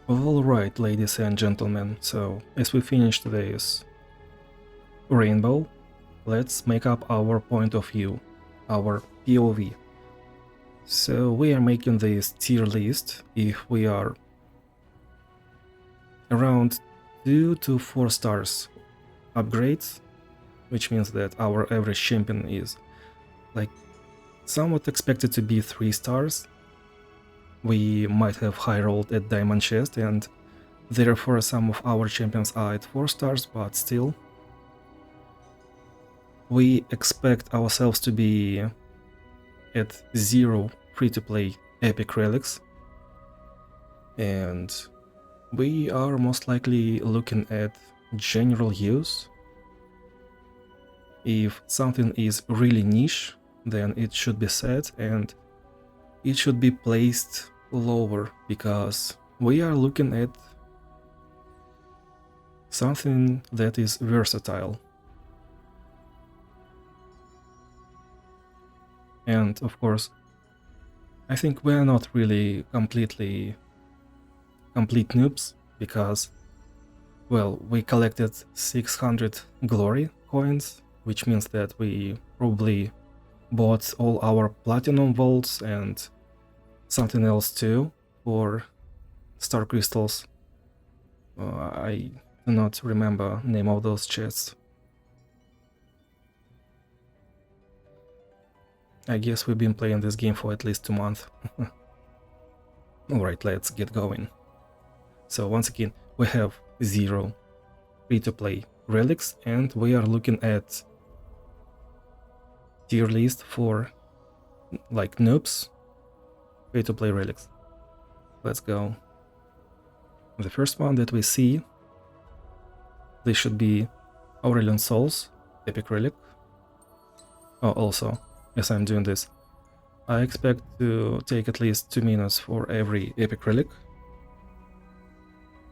Alright, ladies and gentlemen, so as we finish today's rainbow, let's make up our point of view, our POV. So we are making this tier list if we are around 2 to 4 stars upgrades, which means that our average champion is like somewhat expected to be 3 stars. We might have high rolled at Diamond Chest, and therefore some of our champions are at 4 stars, but still we expect ourselves to be at 0 free-to-play epic relics, and we are most likely looking at general use. If something is really niche, then it should be said and it should be placed lower, because we are looking at something that is versatile. And of course, I think we're not really complete noobs, because, well, we collected 600 glory coins, which means that we probably bought all our platinum vaults and something else too for star crystals. I do not remember the name of those chests. I guess we've been playing this game for at least 2 months. Alright, let's get going. So once again, we have 0 free-to-play relics, and we are looking at tier list for like noobs free-to-play relics. Let's go. The first one that we see, this should be Aurelion Souls epic relic. Oh, also, as I'm doing this, I expect to take at least 2 minutes for every epic relic,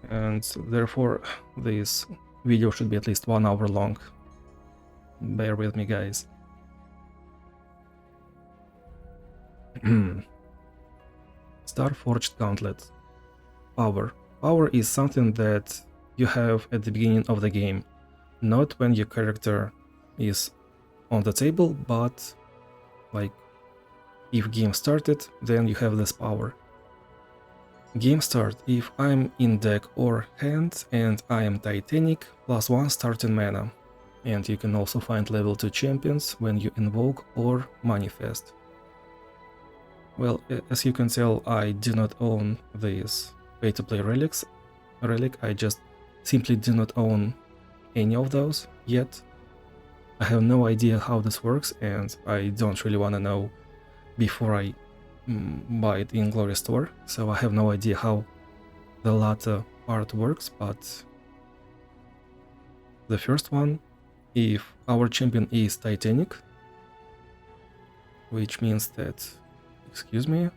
and therefore this video should be at least 1 hour long. Bear with me, guys. Starforged Gauntlet. Power. Power is something that you have at the beginning of the game, not when your character is on the table, but like if game started, then you have this power. Game start, if I'm in deck or hand and I am Titanic, +1 starting mana. And you can also find level 2 champions when you invoke or manifest. Well, as you can tell, I do not own these pay-to-play relic. I just simply do not own any of those yet. I have no idea how this works, and I don't really want to know before I buy it in Glory Store, so I have no idea how the latter part works. But the first one, if our champion is Titanic, which means that, excuse me,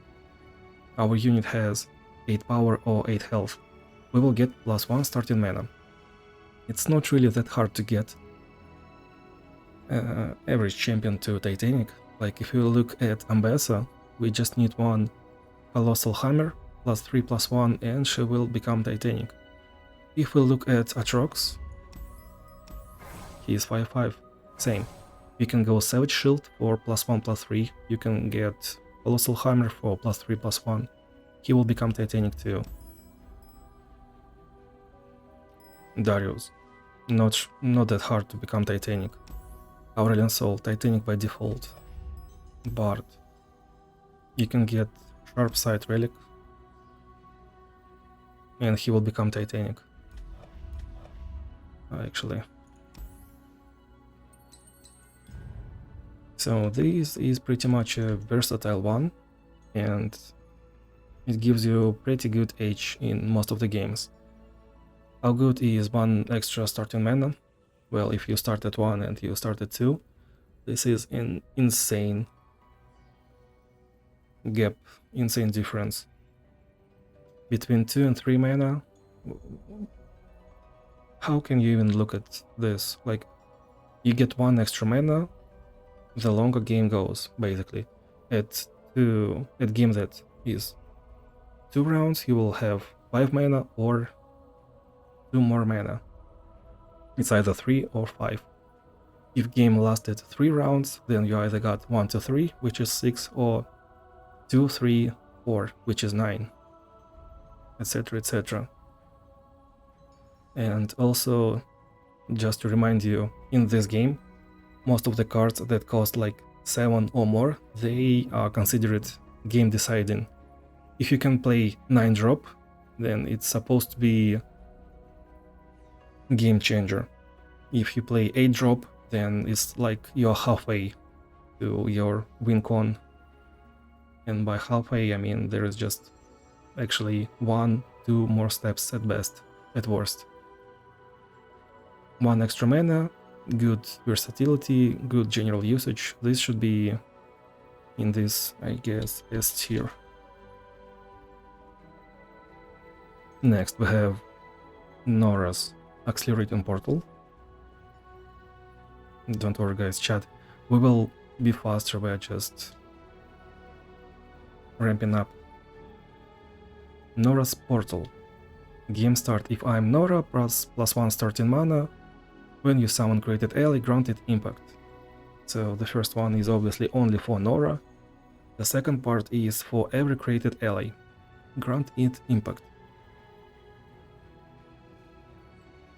our unit has 8 power or 8 health, we will get +1 starting mana. It's not really that hard to get average champion to Titanic. Like if you look at Ambassa, we just need 1 Colossal Hammer, +3/+1, and she will become Titanic. If we look at Atrox, he is 5/5, same. You can go Savage Shield for +1/+3, you can get Colossal Hammer for +3/+1, he will become Titanic too. Darius, not that hard to become Titanic. Aurelion Soul, Titanic by default. Bard, you can get Sharp Sight Relic, and he will become Titanic. Actually. So this is pretty much a versatile one, and it gives you pretty good edge in most of the games. How good is 1 extra starting mana? Well, if you start at 1 and you start at 2, this is an insane gap, insane difference. Between 2 and 3 mana, how can you even look at this? Like, you get 1 extra mana, the longer game goes, basically. At game that is 2 rounds, you will have 5 mana or 2 more mana. It's either 3 or 5. If game lasted 3 rounds, then you either got 1 to 3, which is 6, or 2, 3, 4, which is 9, etc, etc. And also, just to remind you, in this game, most of the cards that cost like 7 or more, they are considered game deciding. If you can play 9 drop, then it's supposed to be game changer. If you play 8 drop, then it's like you're halfway to your win con. And by halfway, I mean there is just actually 1, 2 more steps at best, at worst. 1 extra mana, good versatility, good general usage. This should be in this, I guess, S tier. Next we have Nora's Accelerating Portal. Don't worry guys, chat. We will be faster, we're just ramping up. Nora's Portal. Game start. If I'm Nora, +1 starting mana. When you summon created ally, granted impact. So the first one is obviously only for Nora. The second part is for every created ally. Grant it impact.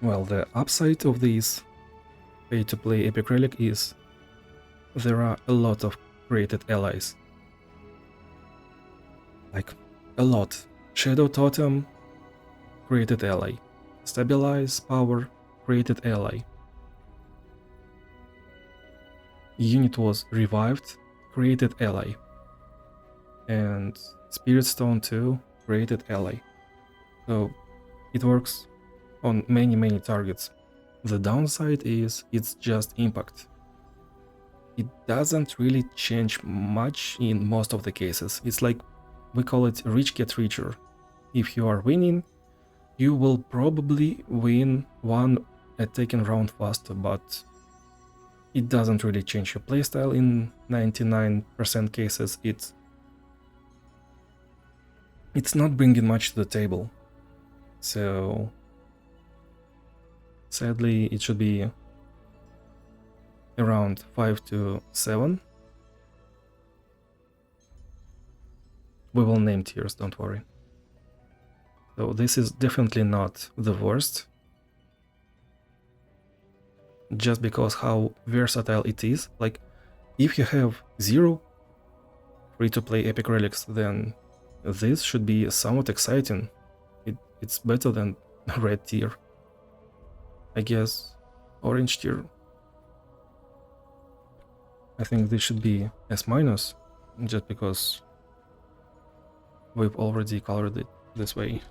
Well, the upside of this pay-to-play epic relic is there are a lot of created allies. Like, a lot. Shadow Totem, created ally. Stabilize, power, created ally. Unit was revived, created ally. And Spirit Stone 2, created ally. So it works on many targets. The downside is it's just impact. It doesn't really change much in most of the cases. It's like, we call it rich get richer. If you are winning, you will probably win one attacking round faster, but it doesn't really change your playstyle in 99% cases. It's not bringing much to the table. So sadly, it should be around 5 to 7. We will name tiers, don't worry. So this is definitely not the worst. Just because how versatile it is. Like, if you have 0 free-to-play epic relics, then this should be somewhat exciting. It's better than red tier. I guess orange tier. I think this should be S-, just because we've already colored it this way.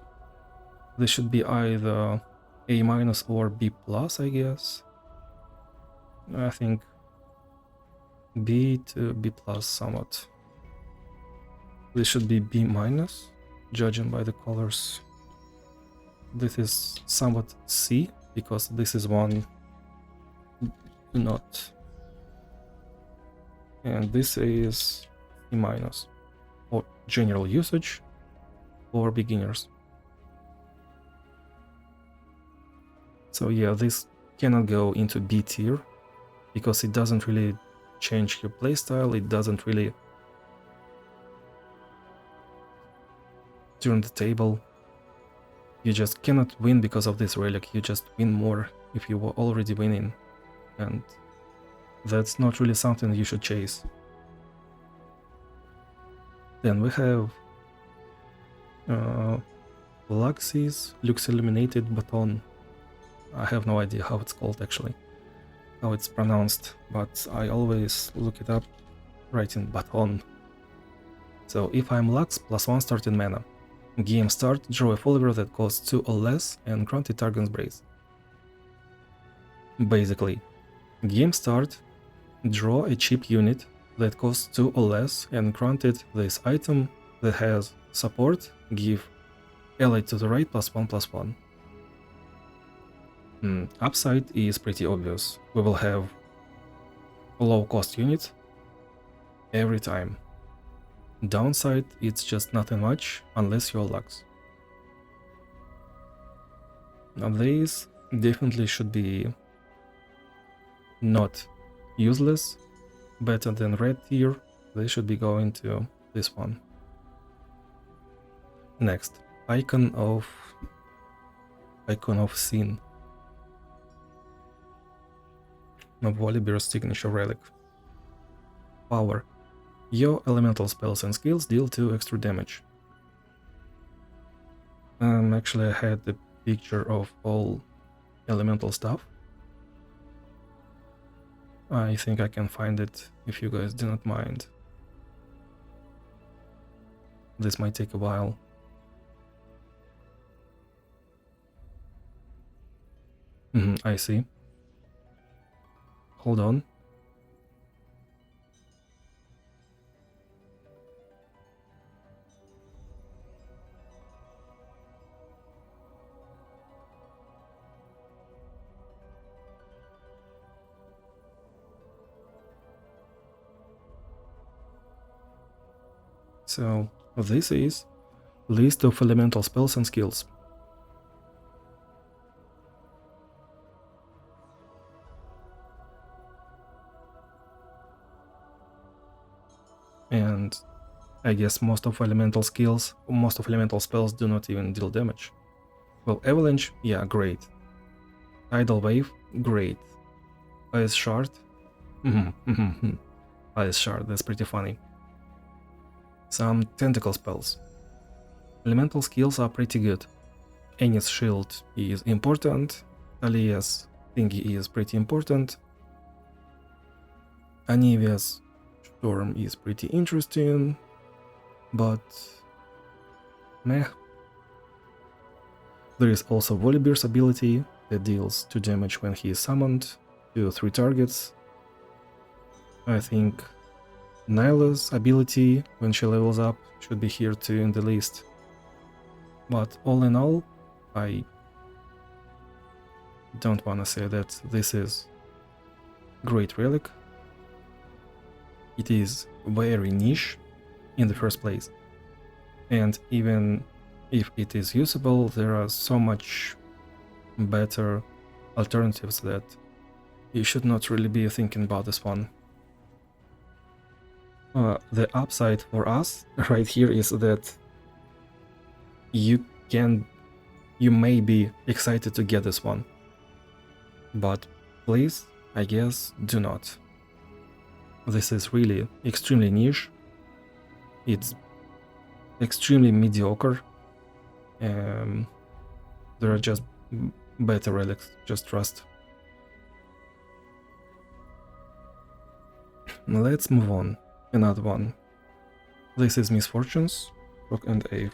This should be either A- or B+, I guess. I think B to B+ somewhat. This should be B-, judging by the colors. This is somewhat C, because this is one not. And this is E-, for general usage or beginners. So yeah, this cannot go into B tier, because it doesn't really change your playstyle, it doesn't really turn the table. You just cannot win because of this relic, you just win more if you were already winning, and that's not really something you should chase. Then we have Lux's Lux Illuminated Baton. I have no idea how it's called actually, how it's pronounced, but I always look it up writing baton. So if I'm Lux, +1 starting mana. Game start, draw a follower that costs 2 or less and grant it Targon's Brace. Basically, game start, draw a cheap unit that costs 2 or less and grant it this item that has support, give ally to the right +1/+1. Upside is pretty obvious. We will have a low cost unit every time. Downside, it's just nothing much unless you're Lux. Now these definitely should be not useless, better than red tier. They should be going to this one. Next, icon of scene. Volibear's signature relic. Power. Your elemental spells and skills deal 2 extra damage. Actually, I had the picture of all elemental stuff. I think I can find it if you guys do not mind. This might take a while. I see. Hold on. So this is list of elemental spells and skills. And I guess most of elemental spells do not even deal damage. Well, Avalanche, yeah, great. Tidal Wave, great. Ice Shard, Ice Shard, that's pretty funny. Some tentacle spells. Elemental skills are pretty good. Annie's Shield is important. Alia's thingy is pretty important. Anivia's Storm is pretty interesting, but meh. There is also Volibear's ability that deals 2 damage when he is summoned to 3 targets. I think Nyla's ability when she levels up should be here too in the list. But all in all, I don't wanna say that this is great relic. It is very niche in the first place. And even if it is usable, there are so much better alternatives that you should not really be thinking about this one. The upside for us right here is that you may be excited to get this one, but please, I guess, do not. This is really extremely niche. It's extremely mediocre. There are just better relics, just trust. Let's move on. Another one. This is Misfortunes, Rock and Ave.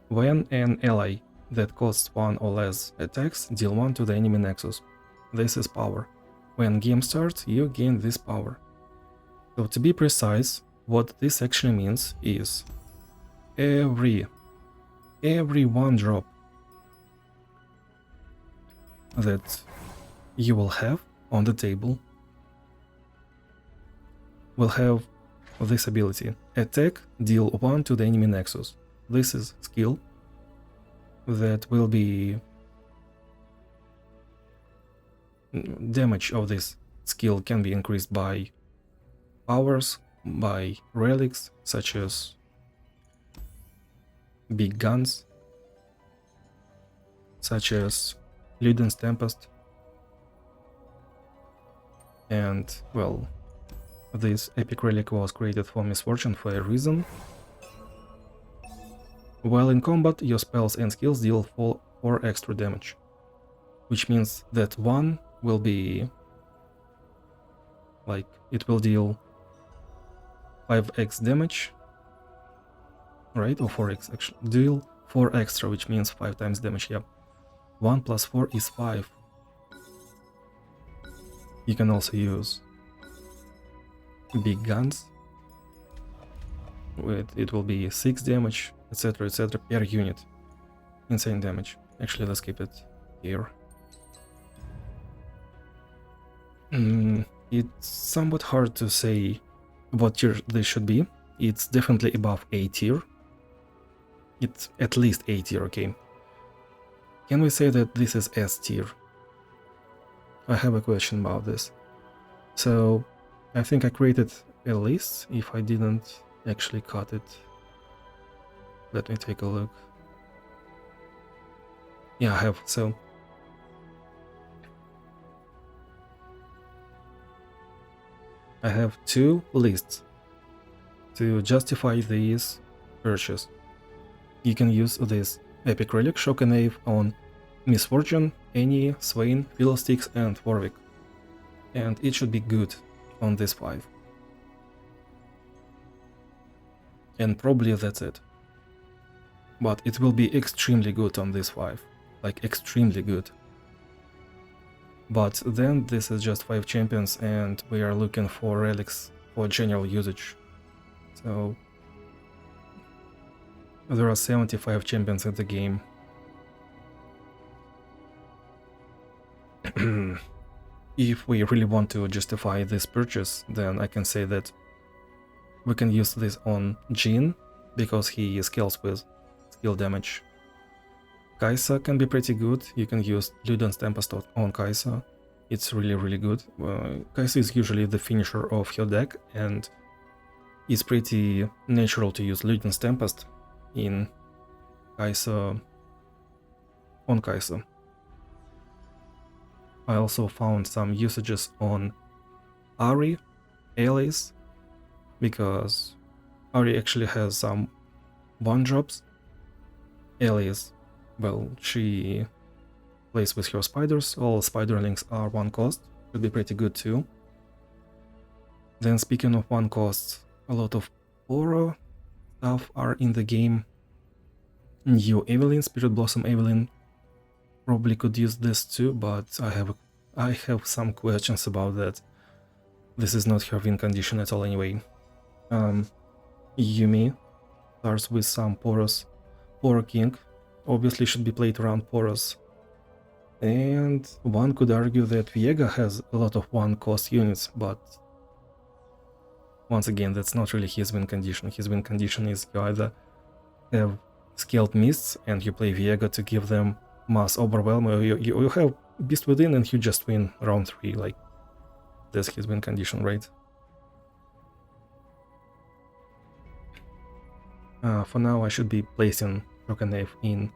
When an ally that costs 1 or less attacks, deal 1 to the enemy nexus. This is power. When game starts, you gain this power. So to be precise, what this actually means is every 1 drop that you will have on the table will have this ability. Attack, deal 1 to the enemy nexus. This is skill that will be... damage of this skill can be increased by powers, by relics such as big guns, such as Luden's Tempest, and well, this epic relic was created for Misfortune for a reason. While in combat, your spells and skills deal 4 extra damage, which means that 1 will be like, it will deal 5x damage, right? Or 4x actually. Deal 4 extra, which means 5 times damage, yep. 1 plus 4 is 5. You can also use big guns. It will be 6 damage, etc, etc per unit. Insane damage. Actually, let's keep it here. It's somewhat hard to say what tier this should be. It's definitely above A tier. It's at least A tier, okay. Can we say that this is S tier? I have a question about this. So I think I created a list if I didn't actually cut it. Let me take a look. Yeah, I have. So I have two lists to justify this purchase. You can use this Epic Relic Shock and Ave on Misfortune, Annie, Swain, Fiddlesticks and Warwick. And it should be good on this 5. And probably that's it. But it will be extremely good on this 5. Like extremely good. But then this is just 5 champions and we are looking for relics for general usage. So there are 75 champions in the game. If we really want to justify this purchase, then I can say that we can use this on Jhin, because he scales with skill damage. Kai'Sa can be pretty good, you can use Luden's Tempest on Kai'Sa, it's really good. Kai'Sa is usually the finisher of your deck, and it's pretty natural to use Luden's Tempest in Kai'Sa on Kai'Sa. I also found some usages on Ahri, Alice, because Ahri actually has some 1-drops. Alice, well, she plays with her spiders, all spiderlings are 1 cost, would be pretty good too. Then speaking of 1 costs, a lot of Oro stuff are in the game. New Evelyn, Spirit Blossom Evelyn, probably could use this too, but I have some questions about that. This is not her win condition at all anyway. Yuumi starts with some Poros. Poro King obviously should be played around Poros. And one could argue that Viega has a lot of 1-cost units, but once again, that's not really his win condition. His win condition is you either have Scaled Mists and you play Viega to give them mass overwhelm, or you have Beast Within and you just win round 3, like that's his win condition, right? For now I should be placing Rokanave in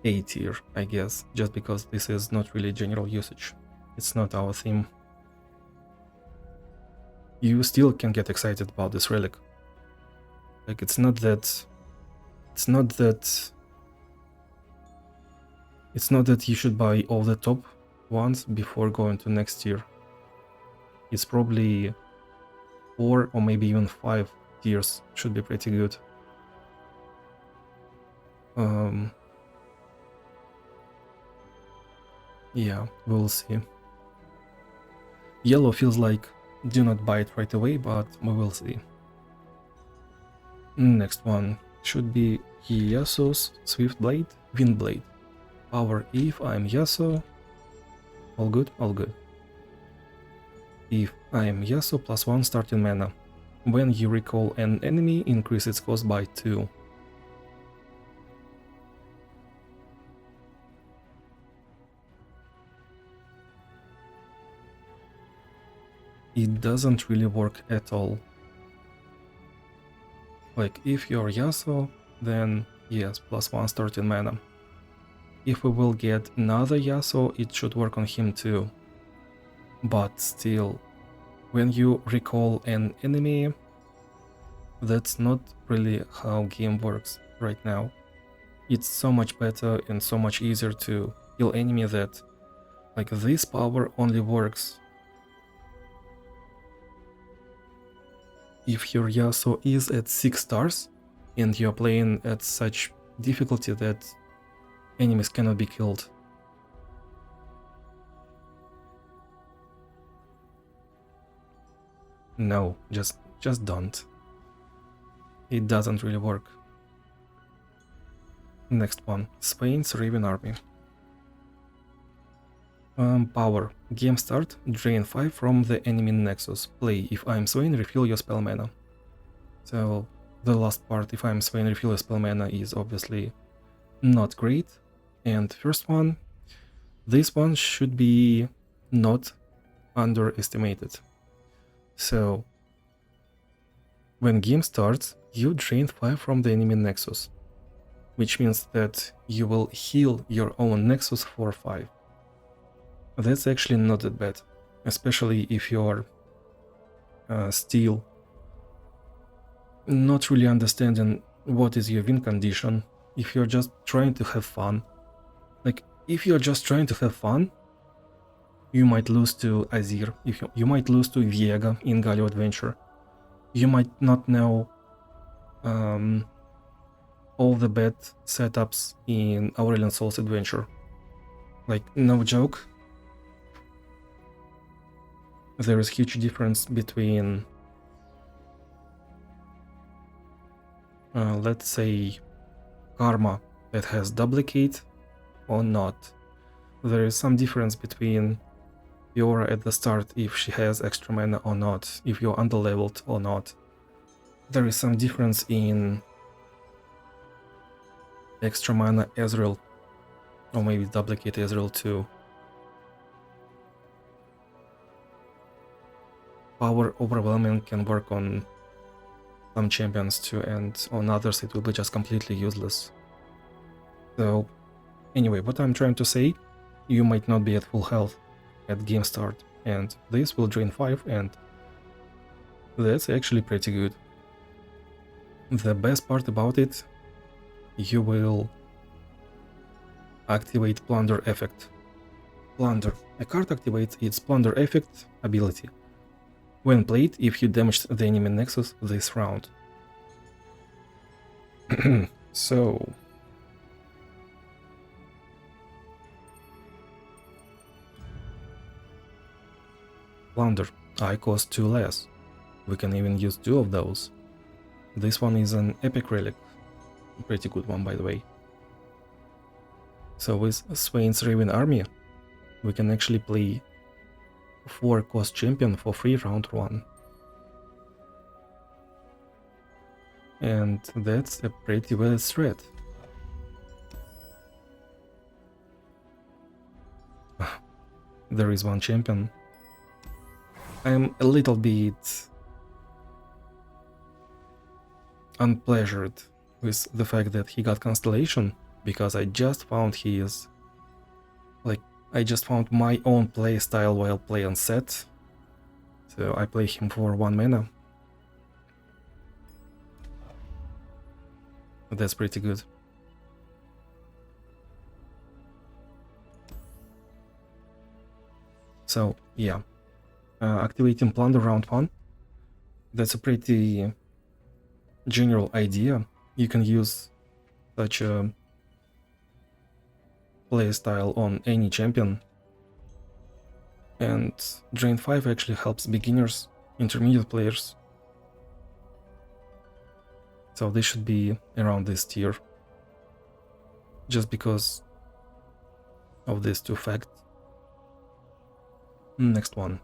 A tier, I guess, just because this is not really general usage. It's not our theme. You still can get excited about this relic. Like it's not that you should buy all the top ones before going to next tier. It's probably 4 or maybe even 5 tiers should be pretty good. Yeah, we'll see. Yellow feels like do not buy it right away, but we will see. Next one should be Yasuo's Swift Blade, Wind Blade. Power if I'm Yasuo. All good, all good. If I am Yasuo, +1 starting mana. When you recall an enemy, increase its cost by 2. It doesn't really work at all. Like, if you're Yasuo, then yes, +1 starting mana. If we will get another Yasuo, it should work on him too. But still, when you recall an enemy, that's not really how game works right now. It's so much better and so much easier to kill enemy that, like, this power only works if your Yasuo is at 6 stars and you're playing at such difficulty that enemies cannot be killed. No, just don't. It doesn't really work. Next one, Swain's Raven Army. Power. Game start, drain 5 from the enemy Nexus. Play, if I'm Swain, refill your spell mana. So the last part, if I'm Swain, refill your spell mana, is obviously not great. And first one, this one should be not underestimated. So when game starts, you drain 5 from the enemy nexus, which means that you will heal your own nexus for 5. That's actually not that bad, especially if you're still not really understanding what is your win condition, if you're just trying to have fun. Like, if you're just trying to have fun, you might lose to Azir, you might lose to Viega in Galio Adventure. You might not know all the bad setups in Aurelion Souls Adventure. Like, no joke. There is huge difference between, let's say, Karma that has duplicate or not. There is some difference between Fiora at the start if she has extra mana or not, if you're underleveled or not. There is some difference in extra mana Ezreal, or maybe duplicate Ezreal too. Power overwhelming can work on some champions too, and on others it will be just completely useless. So anyway, what I'm trying to say, you might not be at full health at game start, and this will drain 5, and that's actually pretty good. The best part about it, you will activate Plunder effect. Plunder. A card activates its Plunder effect ability when played if you damaged the enemy nexus this round. So Plunder. I cost 2 less. We can even use 2 of those. This one is an epic relic. Pretty good one, by the way. So with Swain's Raven Army, we can actually play 4 cost champion for free round 1. And that's a pretty valid threat. There is one champion. I'm a little bit unpleasured with the fact that he got Constellation, because I just found I just found my own playstyle while playing set. So I play him for 1 mana. That's pretty good. So yeah, activating Plunder round 1, that's a pretty general idea. You can use such a playstyle on any champion, and Drain 5 actually helps beginners, intermediate players. So they should be around this tier, just because of these 2 facts. Next one.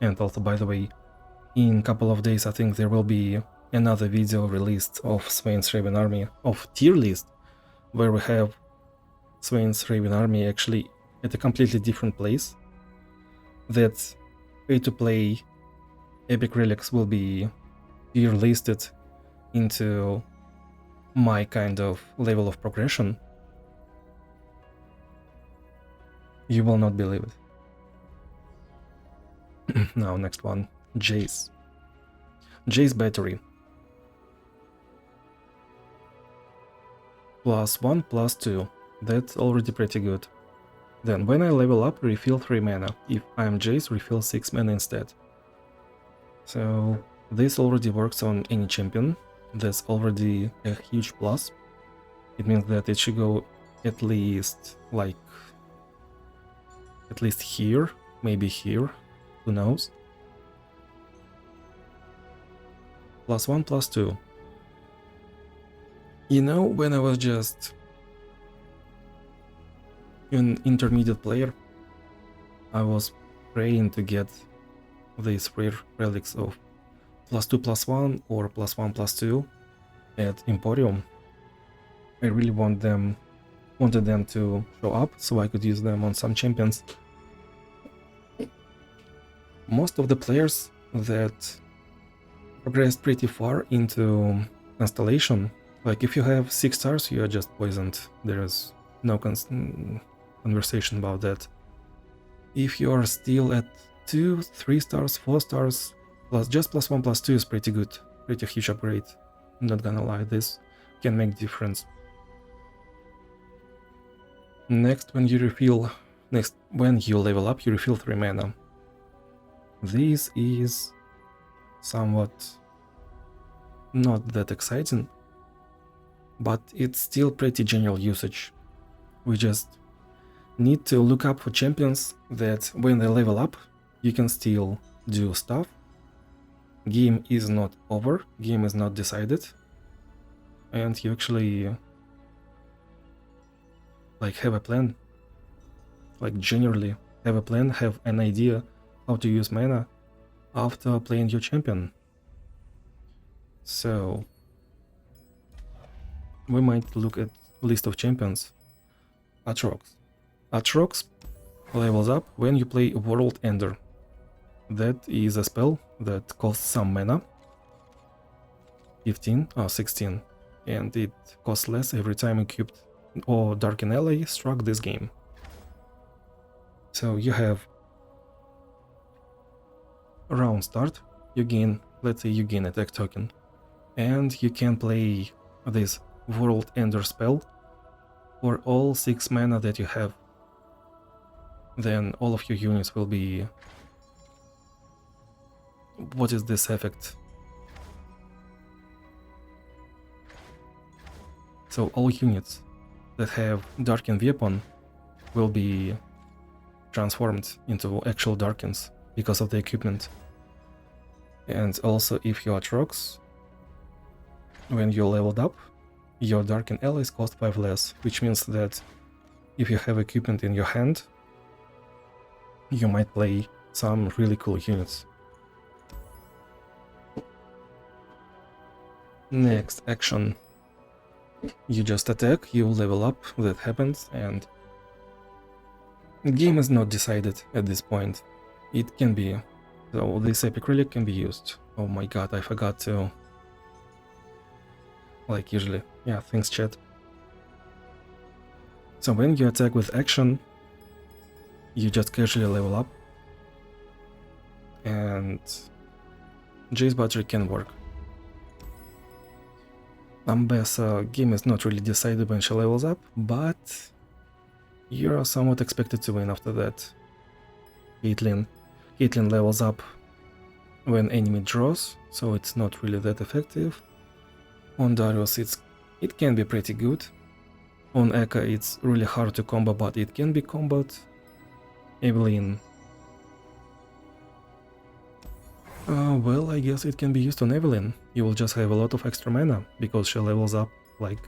And also, by the way, in a couple of days I think there will be another video released of Swain's Raven Army, of tier list, where we have Swain's Raven Army actually at a completely different place. That pay-to-play epic relics will be tier listed into my kind of level of progression. You will not believe it. Now, next one, Jace. Jace battery. +1, +2. That's already pretty good. Then, when I level up, refill 3 mana. If I'm Jace, refill 6 mana instead. So, this already works on any champion. That's already a huge plus. It means that it should go at least, here, maybe here. Who knows? +1, +2. You know, when I was just an intermediate player, I was praying to get these rare relics of +2, +1 or +1, +2. at Emporium. I really wanted them to show up so I could use them on some champions. Most of the players that progressed pretty far into constellation, like if you have 6 stars, you are just poisoned. There is no conversation about that. If you are still at 2, 3 stars, 4 stars, just +1, +2 is pretty good. Pretty huge upgrade. I'm not gonna lie, this can make difference. Next, when you level up, you refill 3 mana. This is somewhat not that exciting, but it's still pretty general usage. We just need to look up for champions that when they level up, you can still do stuff. Game is not over, game is not decided, and you actually like have a plan, like generally have a plan, have an idea how to use mana after playing your champion. So we might look at list of champions. Aatrox. Aatrox levels up when you play World Ender. That is a spell that costs some mana, 15 or 16, and it costs less every time equipped or Darken Ally struck this game. So you have round start, let's say you gain attack token, and you can play this World Ender spell for all 6 mana that you have. Then all of your units will be... What is this effect? So all units that have Darken Weapon will be transformed into actual Darkens because of the equipment. And also if you are Aatrox, when you're leveled up, your Darken allies cost 5 less, which means that if you have equipment in your hand, you might play some really cool units. Next action. You just attack, you level up, that happens, and the game is not decided at this point. It can be. So this epic relic can be used. Oh my god, I forgot to... Like usually. Yeah, thanks chat. So when you attack with action, you just casually level up, and Jace battery can work. Ambessa game is not really decided when she levels up, but you're somewhat expected to win after that. Caitlyn levels up when enemy draws, so it's not really that effective. On Darius it can be pretty good. On Eka it's really hard to combo, but it can be comboed. Evelynn. Well, I guess it can be used on Evelynn. You will just have a lot of extra mana, because she levels up like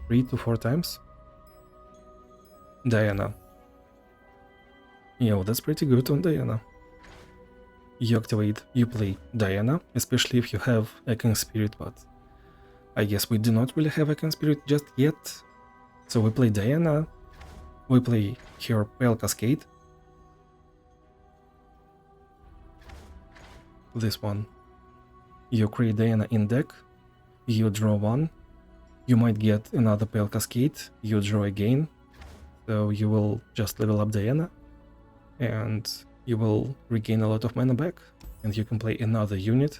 3 to 4 times. Diana. Yeah, well, that's pretty good on Diana. You play Diana, especially if you have Echoing Spirit, but I guess we do not really have Echoing Spirit just yet. So we play Diana, we play her Pale Cascade. This one. You create Diana in deck, you draw 1, you might get another Pale Cascade, you draw again, so you will just level up Diana, and you will regain a lot of mana back, and you can play another unit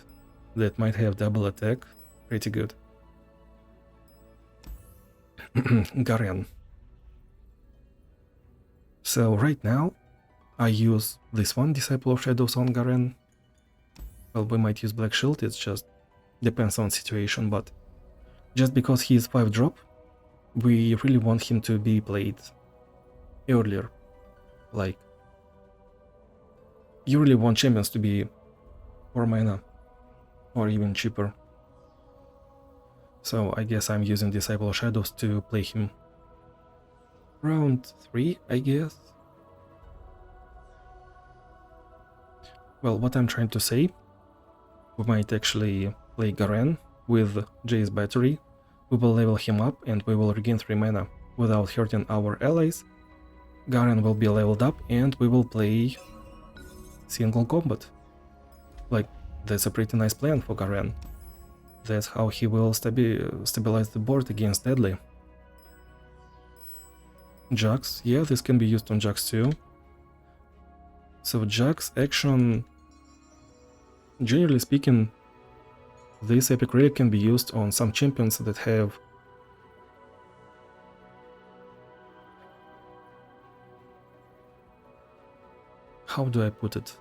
that might have double attack, pretty good. Garen. So right now, I use this one, Disciple of Shadows on Garen. Well, we might use Black Shield, it just depends on situation, but just because he is 5 drop, we really want him to be played earlier. Like, you really want champions to be 4 mana, or even cheaper. So I guess I'm using Disciple of Shadows to play him round 3, I guess. Well, what I'm trying to say, we might actually play Garen with Jace battery, We will level him up and we will regain 3 mana without hurting our allies. Garen will be leveled up and we will play single combat. Like, that's a pretty nice plan for Garen. That's how he will stabilize the board against Deadly. Jax, yeah, this can be used on Jax too. So Jax action, generally speaking, this epic relic can be used on some champions that have how do I put it?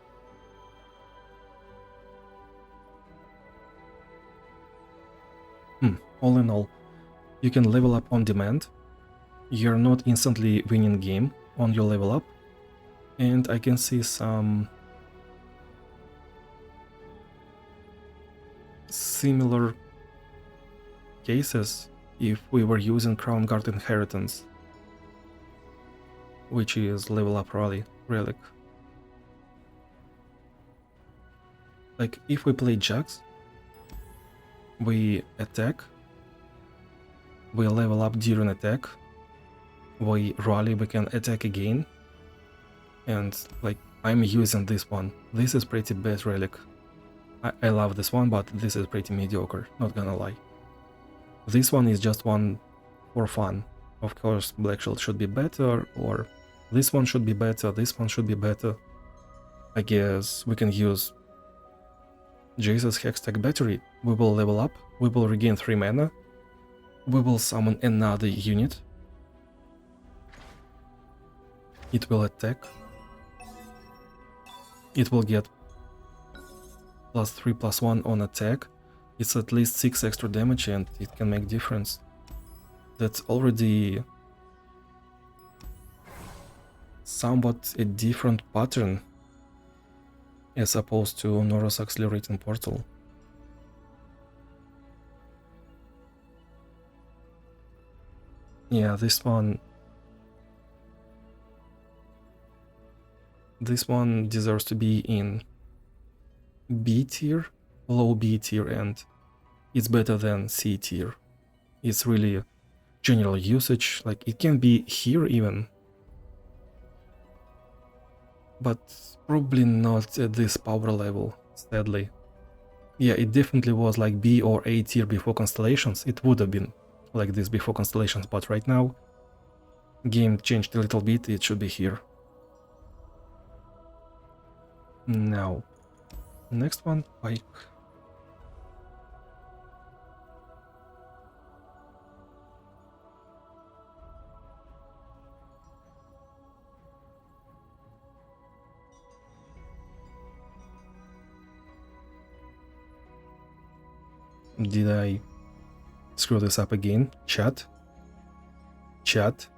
All in all, you can level up on demand. You're not instantly winning game on your level up. And I can see some similar cases if we were using Crown Guard Inheritance, which is level up relic. Like, if we play Jax, we attack, we level up during attack, we rally, we can attack again, and like, I'm using this one. This is pretty bad relic. I love this one, but this is pretty mediocre, not gonna lie. This one is just one for fun. Of course, Black Shield should be better, or this one should be better, this one should be better. I guess we can use Jesus Hextech Battery. We will level up, we will regain 3 mana, we will summon another unit, it will attack, it will get +3/+1 on attack, it's at least 6 extra damage and it can make difference. That's already somewhat a different pattern as opposed to Nora's Accelerating Portal. Yeah, this one deserves to be in B tier, low B tier, and it's better than C tier. It's really general usage, like it can be here even, but probably not at this power level, sadly. Yeah, it definitely was like B or A tier before Constellations. It would have been like this before Constellations, but right now, game changed a little bit, it should be here. Now, next one, Pike. Did I screw this up again? Chat? Chat?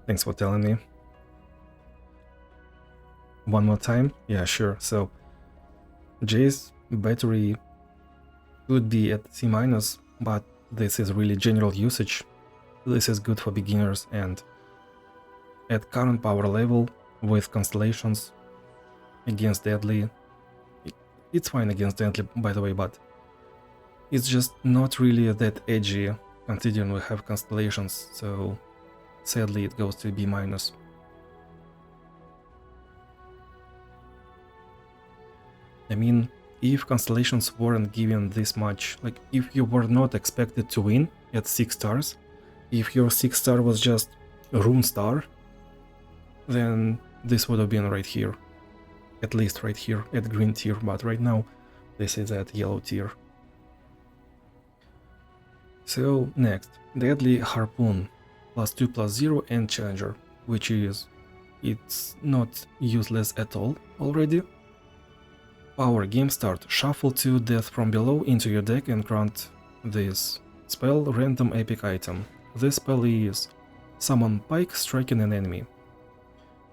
Thanks for telling me. One more time? Yeah, sure. So, Jay's battery could be at C-, but this is really general usage. This is good for beginners, and at current power level, with Constellations, against Deadly, it's fine against Deadly, by the way, but it's just not really that edgy, considering we have Constellations, so sadly it goes to B-. I mean, if Constellations weren't given this much, like if you were not expected to win at 6 stars, if your 6 star was just Rune Star, then this would have been right here. At least right here at green tier, but right now this is at yellow tier. So next, Deadly Harpoon, +2/+0 and Challenger, which is, it's not useless at all already. Power game start, shuffle 2 Death from Below into your deck and grant this spell random epic item. This spell is summon Pike striking an enemy.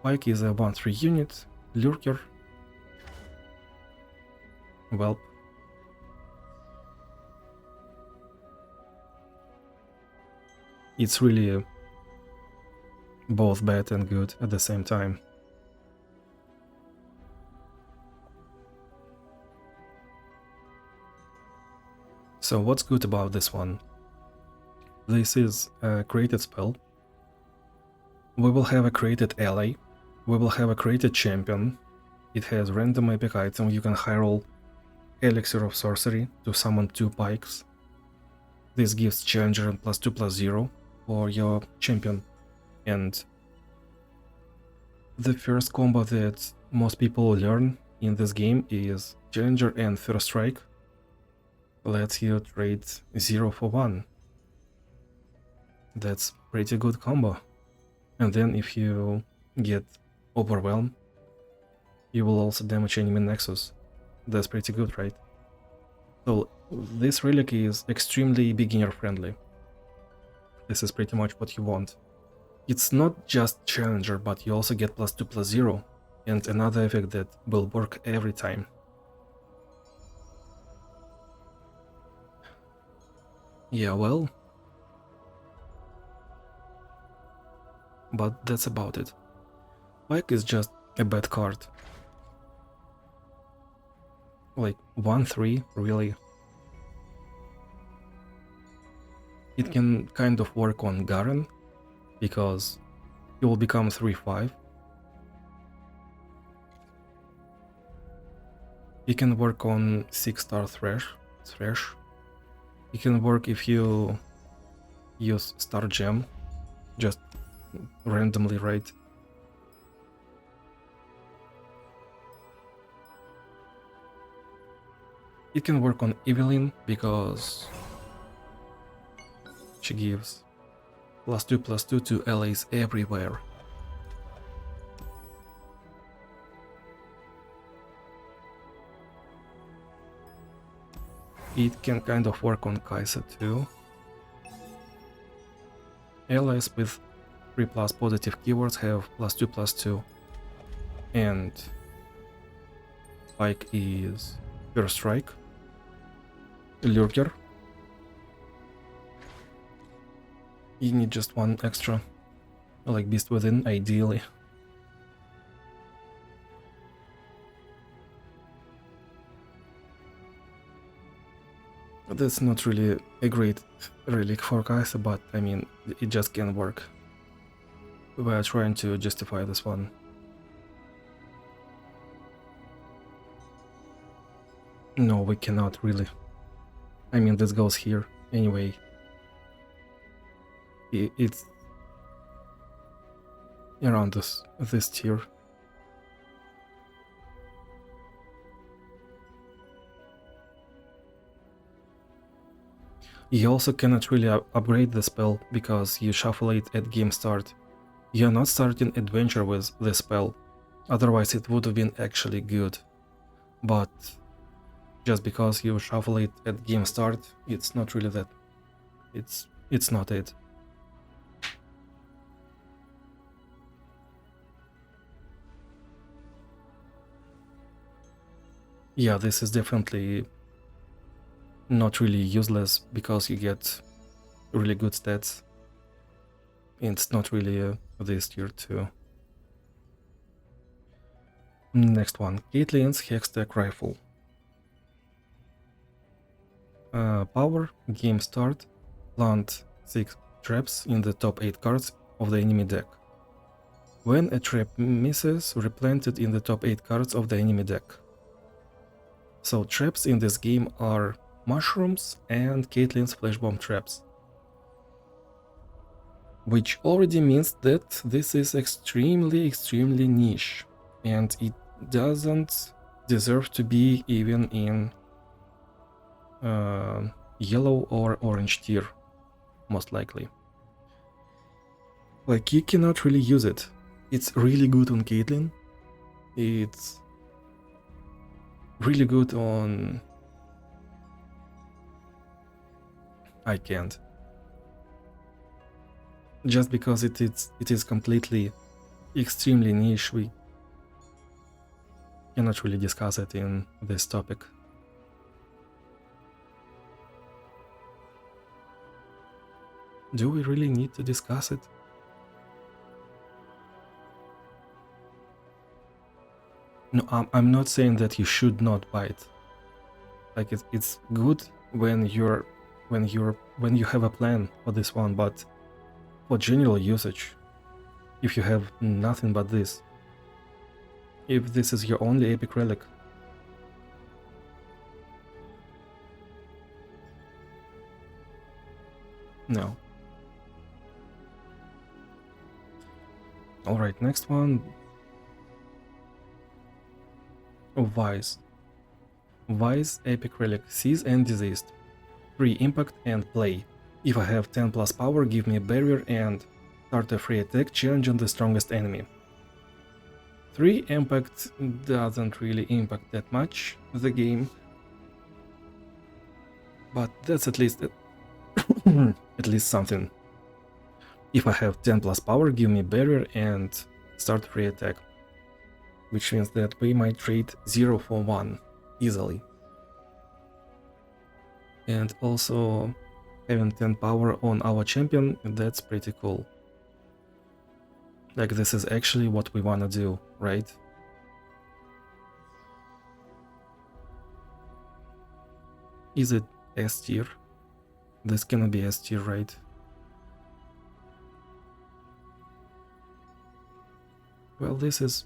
Pike is a 1/3 unit, lurker. Well, it's really both bad and good at the same time. So what's good about this one? This is a created spell. We will have a created ally. We will have a created champion. It has random epic item. You can high roll Elixir of Sorcery to summon 2 pikes. This gives Challenger and +2/+0 for your champion. And the first combo that most people learn in this game is Challenger and First Strike. Lets you trade 0 for 1. That's pretty good combo. And then if you get overwhelmed, you will also damage enemy Nexus. That's pretty good, right? So this relic is extremely beginner friendly. This is pretty much what you want. It's not just Challenger, but you also get +2/+0 and another effect that will work every time. Yeah, well, but that's about it. Pike is just a bad card. Like 1/3, really. It can kind of work on Garen, because he will become 3/5. He can work on 6-star Thresh. He can work if you use Star Gem, just randomly, right? It can work on Evelyn because she gives +2/+2 to allies everywhere. It can kind of work on Kai'Sa too. Allies with 3+ positive keywords have +2/+2. And Pike is First Strike. Lurker. You need just one extra, like Beast Within, ideally. That's not really a great relic for Kai'Sa, but I mean, it just can work. We are trying to justify this one. No, we cannot really. I mean, this goes here anyway. It's around this tier. You also cannot really upgrade the spell because you shuffle it at game start. You're not starting adventure with this spell, otherwise it would have been actually good. But just because you shuffle it at game start, it's not really that. It's not it. Yeah, this is definitely not really useless because you get really good stats. It's not really this tier 2. Next one, Caitlyn's Hextech Rifle. Power, game start, plant 6 traps in the top 8 cards of the enemy deck. When a trap misses, replant it in the top 8 cards of the enemy deck. So traps in this game are mushrooms and Caitlyn's flash bomb traps. Which already means that this is extremely niche, and it doesn't deserve to be even in yellow or orange tier, most likely. Like, you cannot really use it. It's really good on Caitlyn. It's really good on... I can't. Just because it is completely extremely niche, we cannot really discuss it in this topic. Do we really need to discuss it? No, I'm not saying that you should not buy it. Like, it's good when you have a plan for this one, but for general usage, if you have nothing but this, if this is your only epic relic, no. Alright, next one. Wise. Wise epic relic, Seize and Diseased. 3 impact and play. If I have 10 plus power, give me a barrier and start a free attack challenging the strongest enemy. 3 impact doesn't really impact that much the game, but that's at least at least something. If I have 10 plus power, give me barrier and start free attack, which means that we might trade 0 for 1 easily. And also having 10 power on our champion, that's pretty cool. Like, this is actually what we wanna do, right? Is it S tier? This cannot be S tier, right? Well, this is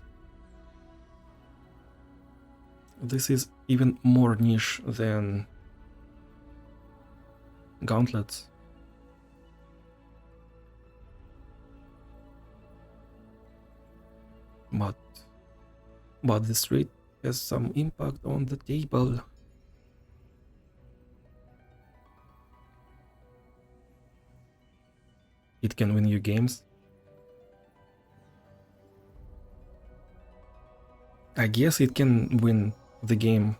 even more niche than gauntlets. But this rate has some impact on the table. It can win you games. I guess it can win the game,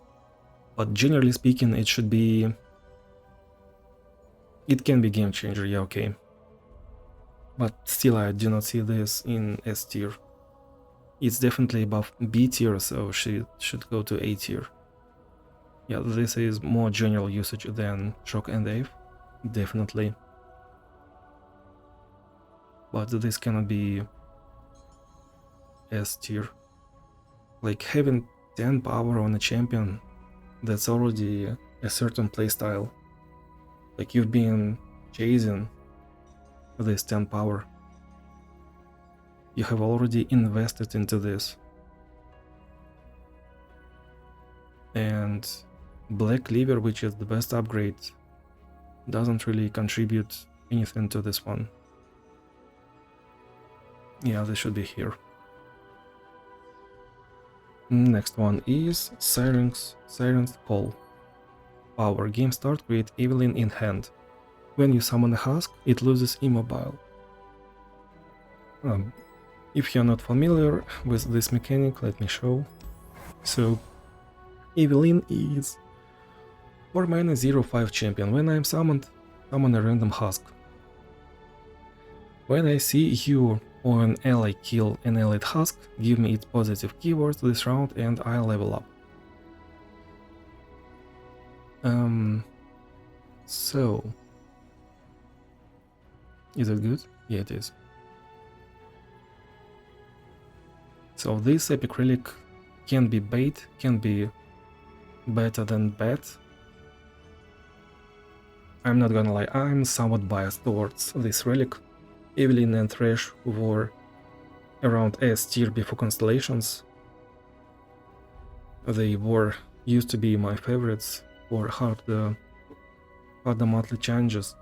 but generally speaking, it should be... It can be game changer, yeah, okay. But still, I do not see this in S tier. It's definitely above B tier, so she should go to A tier. Yeah, this is more general usage than Shock and Ave, definitely. But this cannot be S tier. Like, having 10 power on a champion, that's already a certain playstyle. Like, you've been chasing this 10 power. You have already invested into this. And Black Cleaver, which is the best upgrade, doesn't really contribute anything to this one. Yeah, this should be here. Next one is Siren's Call. Power. Game start, create Evelyn in hand. When you summon a husk, it loses immobile. If you're not familiar with this mechanic, let me show. So, Evelyn is 4 mana 0/5 champion. When I'm summoned, summon a random husk. When I see you or an ally kill an allied husk, give me its positive keywords this round and I'll level up. So... Is it good? Yeah, it is. So this epic relic can be bait, can be better than bet. I'm not gonna lie, I'm somewhat biased towards this relic. Evelyn and Thresh were around S tier before Constellations. They used to be my favorites for harder monthly challenges.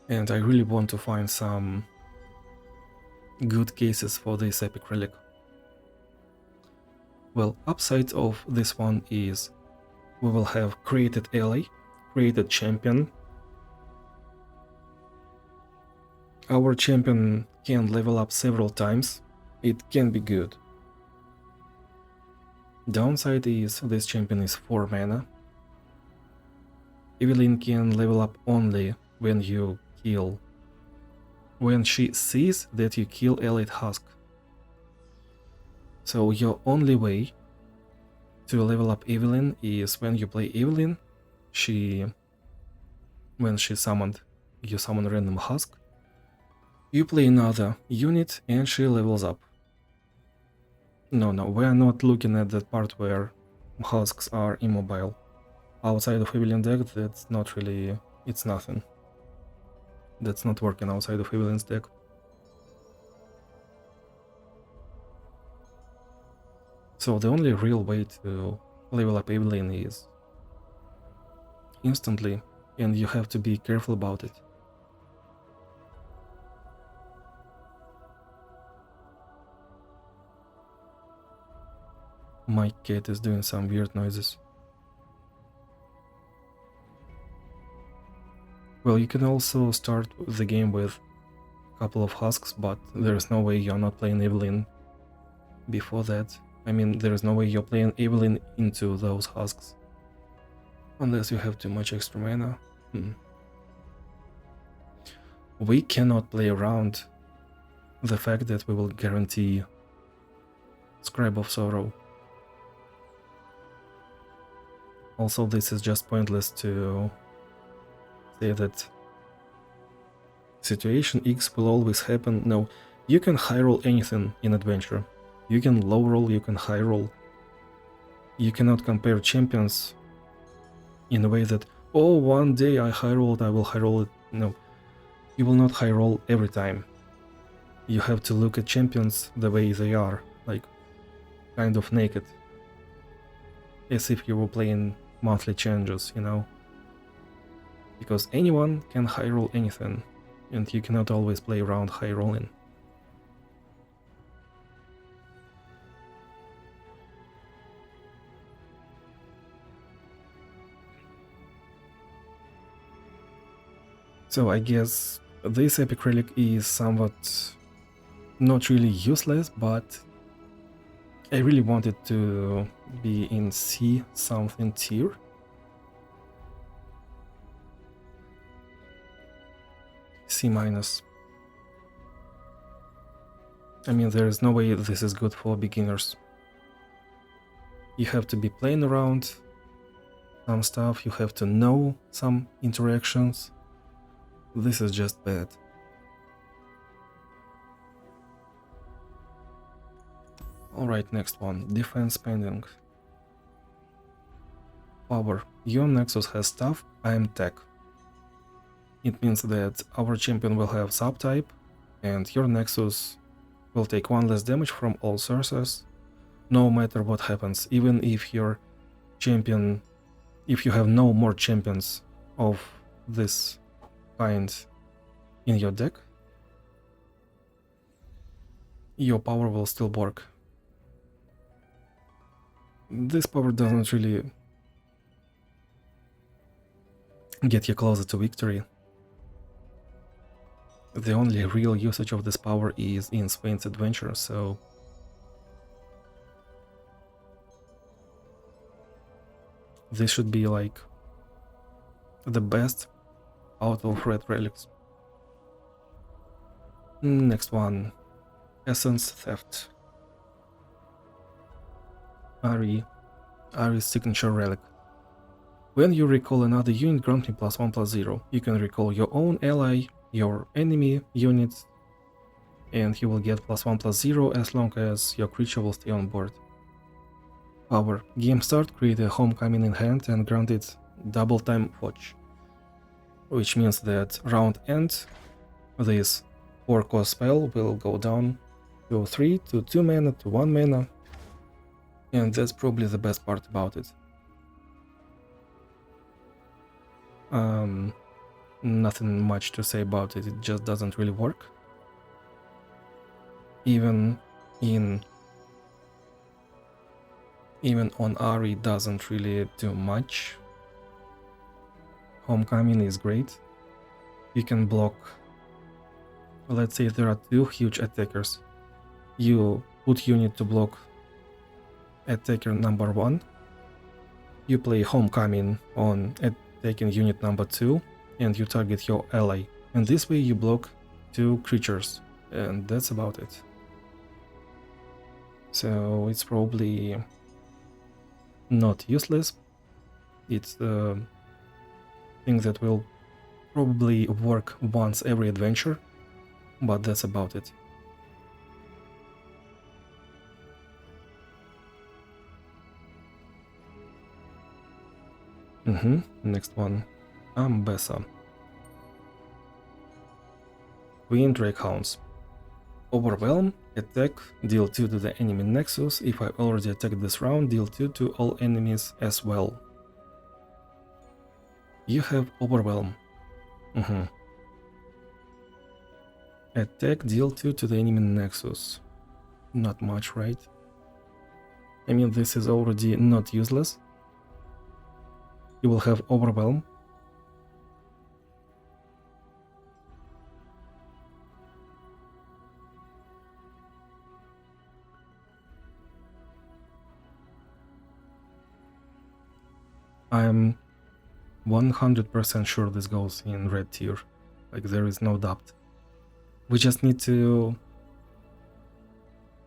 And I really want to find some good cases for this epic relic. Well, upside of this one is we will have created ally, created champion. Our champion can level up several times. It can be good. Downside is this champion is 4 mana. Evelyn can level up only when she sees that you kill allied husk. So your only way to level up Evelyn is when you play Evelyn, when she summoned, you summon a random husk, you play another unit and she levels up. No, we are not looking at that part where husks are immobile. outside of Evelyn deck, that's not really, it's nothing. That's not working outside of Evelyn's deck. So the only real way to level up Evelyn is instantly, and you have to be careful about it. My cat is doing some weird noises. Well, you can also start the game with a couple of husks, but there's no way you're not playing Evelyn before that. I mean, there's no way you're playing Evelyn into those husks. Unless you have too much extra mana. We cannot play around the fact that we will guarantee Scribe of Sorrow. Also, this is just pointless to say that situation X will always happen. No, you can high roll anything in adventure. You can low roll, you can high roll. You cannot compare champions in a way that, oh, one day I high rolled, I will high roll it. No, you will not high roll every time. You have to look at champions the way they are, like kind of naked. As if you were playing monthly challenges, you know? Because anyone can high roll anything, and you cannot always play around high rolling. So I guess this epic relic is somewhat not really useless, but I really wanted to be in C something tier. C minus. I mean, there is no way this is good for beginners. You have to be playing around some stuff, you have to know some interactions. This is just bad. Alright, next one. Defense spending. Power. Your Nexus has stuff, I am tech. It means that our champion will have subtype, and your Nexus will take 1 less damage from all sources, no matter what happens, even if your champion, if you have no more champions of this kind in your deck, your power will still work. This power doesn't really get you closer to victory. The only real usage of this power is in Swain's Adventure, so this should be like the best out of Red Relics. Next one, Essence Theft. Ari's signature relic. When you recall another unit, grant me +1/+0. You can recall your own ally, your enemy units, and you will get +1/+0 as long as your creature will stay on board. Power. Game start, create a homecoming in hand and grant it double time watch. Which means that round end, this 4-cost spell will go down to 3, to 2 mana, to 1 mana. And that's probably the best part about it. Nothing much to say about it, it just doesn't really work. Even on Ari doesn't really do much. Homecoming is great. You can block, let's say there are 2 huge attackers. You put unit to block attacker number 1. You play Homecoming on attacking unit number 2, and you target your ally. And this way you block 2 creatures, and that's about it. So it's probably not useless. It's a thing that will probably work once every adventure, but that's about it. Next one. Ambessa. Queen Drakehounds. Overwhelm, attack, deal 2 to the enemy nexus. If I already attacked this round, deal 2 to all enemies as well. You have Overwhelm. Attack, deal 2 to the enemy nexus. Not much, right? I mean, this is already not useless. You will have Overwhelm. I am 100% sure this goes in red tier. Like, there is no doubt. We just need to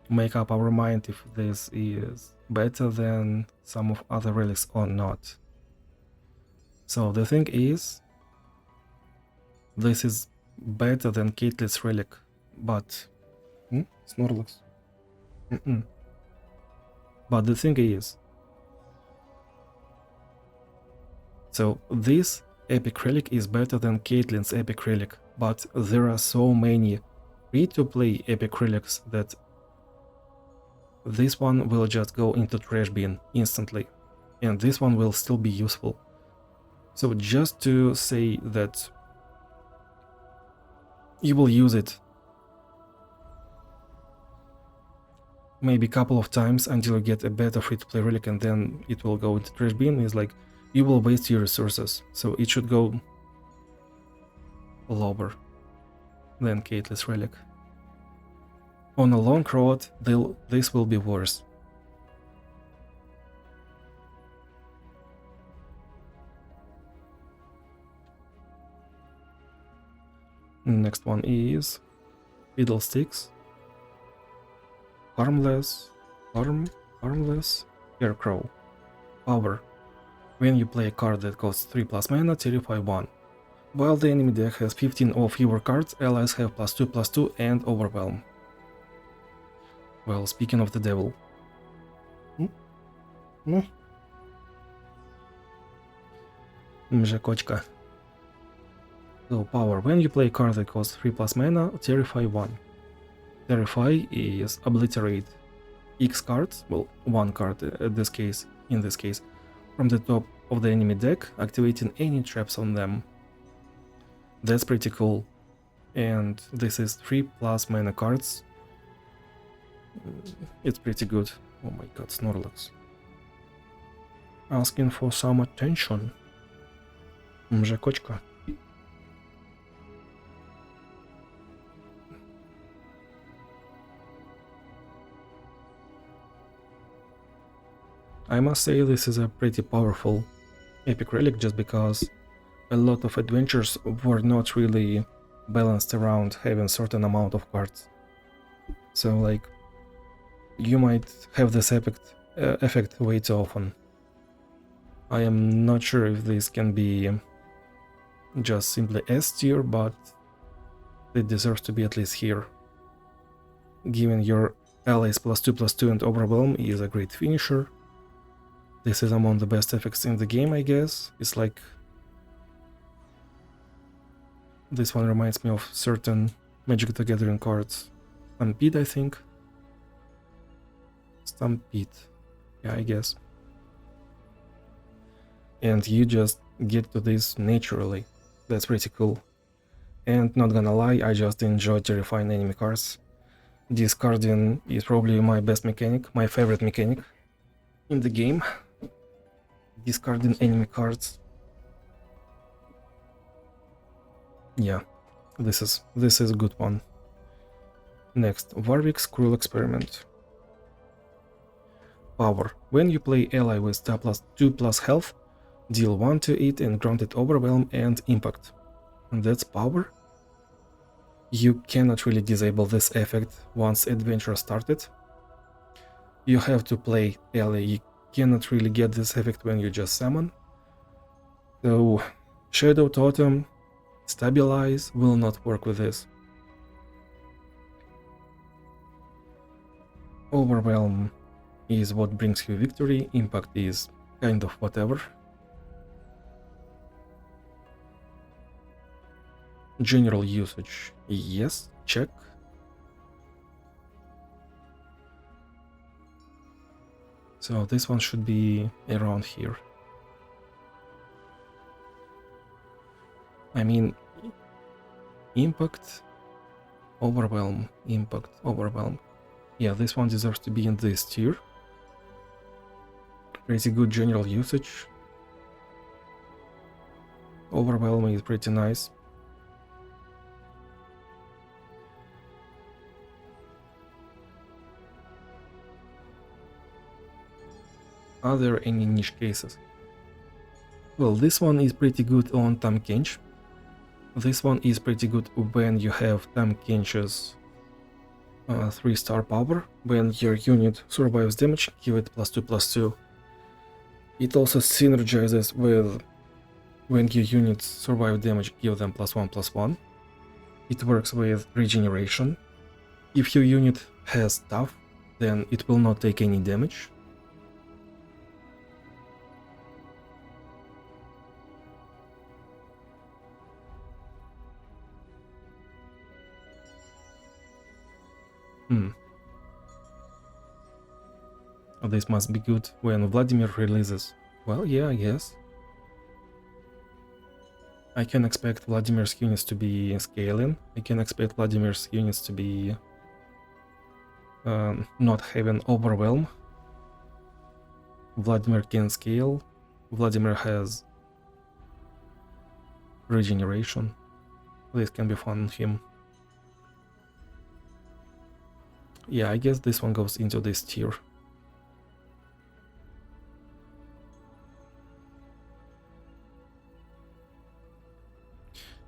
make up our mind if this is better than some of other relics or not. So the thing is, this is better than Caitlyn's relic, but Snorlax. But the thing is, so this epic relic is better than Caitlyn's epic relic, but there are so many free-to-play epic relics that this one will just go into trash bin instantly, and this one will still be useful. So just to say that you will use it maybe a couple of times until you get a better free-to-play relic and then it will go into trash bin is like you will waste your resources, so it should go lower than Caitlyn's relic. On a long road, this will be worse. Next one is Fiddlesticks. Harmless Scarecrow. Power. When you play a card that costs 3+ mana, terrify 1. While the enemy deck has 15 or fewer cards, allies have +2/+2 and Overwhelm. Well, speaking of the devil. Mrzekочка. So power. When you play a card that costs 3+ mana, terrify 1. Terrify is obliterate X cards, well, 1 card in this case, from the top of the enemy deck, activating any traps on them. That's pretty cool. And this is 3+ mana cards. It's pretty good. Oh my god, Snorlax. Asking for some attention. Mrzekочка. I must say this is a pretty powerful epic relic just because a lot of adventures were not really balanced around having certain amount of cards. So like you might have this effect way too often. I am not sure if this can be just simply S tier, but it deserves to be at least here. Giving your allies +2/+2 and Overwhelm is a great finisher. This is among the best effects in the game, I guess. It's like... This one reminds me of certain Magic the Gathering cards. Stampede, I think. Stampede. Yeah, I guess. And you just get to this naturally. That's pretty cool. And not gonna lie, I just enjoy terrifying enemy cards. Discarding is probably my best mechanic, my favorite mechanic in the game. Discarding enemy cards. Yeah, this is a good one. Next, Warwick's Cruel Experiment. Power. When you play ally with +2+ health, deal 1 to it and grant it Overwhelm and Impact. And that's power? You cannot really disable this effect once adventure started. You have to play ally, you cannot really get this effect when you just summon. So Shadow Totem, Stabilize will not work with this. Overwhelm is what brings you victory, Impact is kind of whatever. General usage, yes, check. So this one should be around here. I mean, impact, overwhelm, impact, overwhelm. Yeah, this one deserves to be in this tier. Pretty good general usage. Overwhelm is pretty nice. Are there any niche cases? Well, this one is pretty good on Tam Kench. This one is pretty good when you have Tam Kench's 3-star power. When your unit survives damage, give it +2/+2. It also synergizes with when your units survive damage, give them +1/+1. It works with regeneration. If your unit has stuff, then it will not take any damage. This must be good when Vladimir releases. Well, yeah, I guess. I can expect Vladimir's units to be scaling. I can expect Vladimir's units to be not having overwhelm. Vladimir can scale. Vladimir has regeneration. This can be fun on him. Yeah, I guess this one goes into this tier.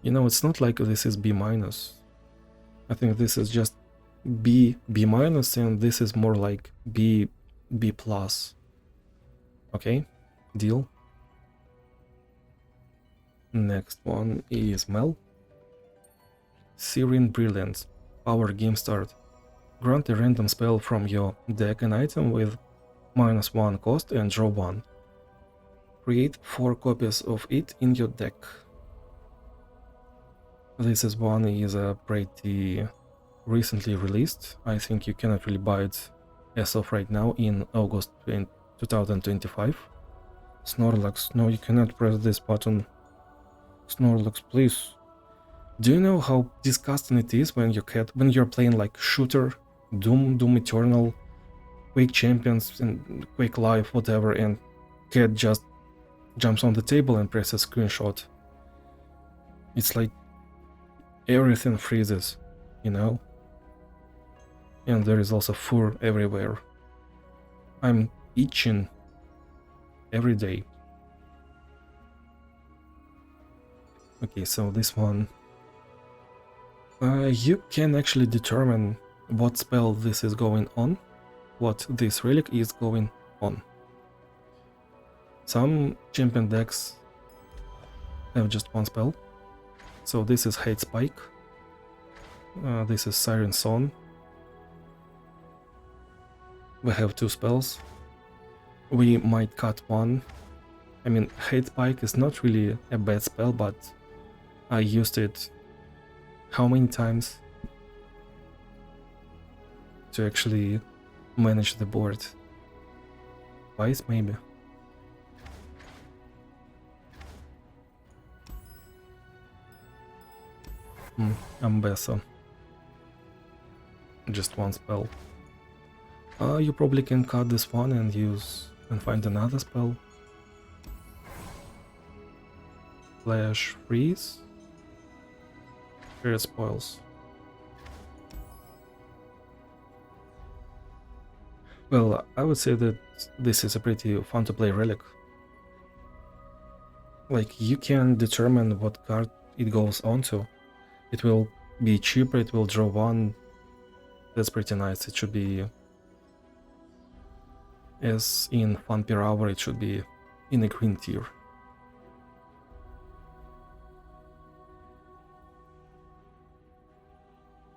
You know, it's not like this is B-. I think this is just B-, and this is more like B+. Okay, deal. Next one is Mel. Serene Brilliance. Power game start. Grant a random spell from your deck an item with -1 cost and draw 1. Create 4 copies of it in your deck. This is pretty recently released. I think you cannot really buy it as of right now in August 2025. Snorlax, no, you cannot press this button. Snorlax, please. Do you know how disgusting it is when you're playing like shooter, Doom Eternal, Quake Champions, and Quake Live, whatever, and cat just jumps on the table and presses screenshot? It's like everything freezes, you know? And there is also fur everywhere. I'm itching every day. Okay, so this one... you can actually determine what spell this is going on, what this relic is going on. Some champion decks have just one spell. So this is Hate Spike, this is Siren Song. We have 2 spells. We might cut one. I mean, Hate Spike is not really a bad spell, but I used it how many times to actually manage the board? Twice, maybe. Ambessa. Just one spell. You probably can cut this one and find another spell. Flash Freeze. Spirit Spoils. Well, I would say that this is a pretty fun to play relic. Like, you can determine what card it goes onto. It will be cheaper, it will draw 1. That's pretty nice. It should be, as in fun per hour, it should be in a green tier.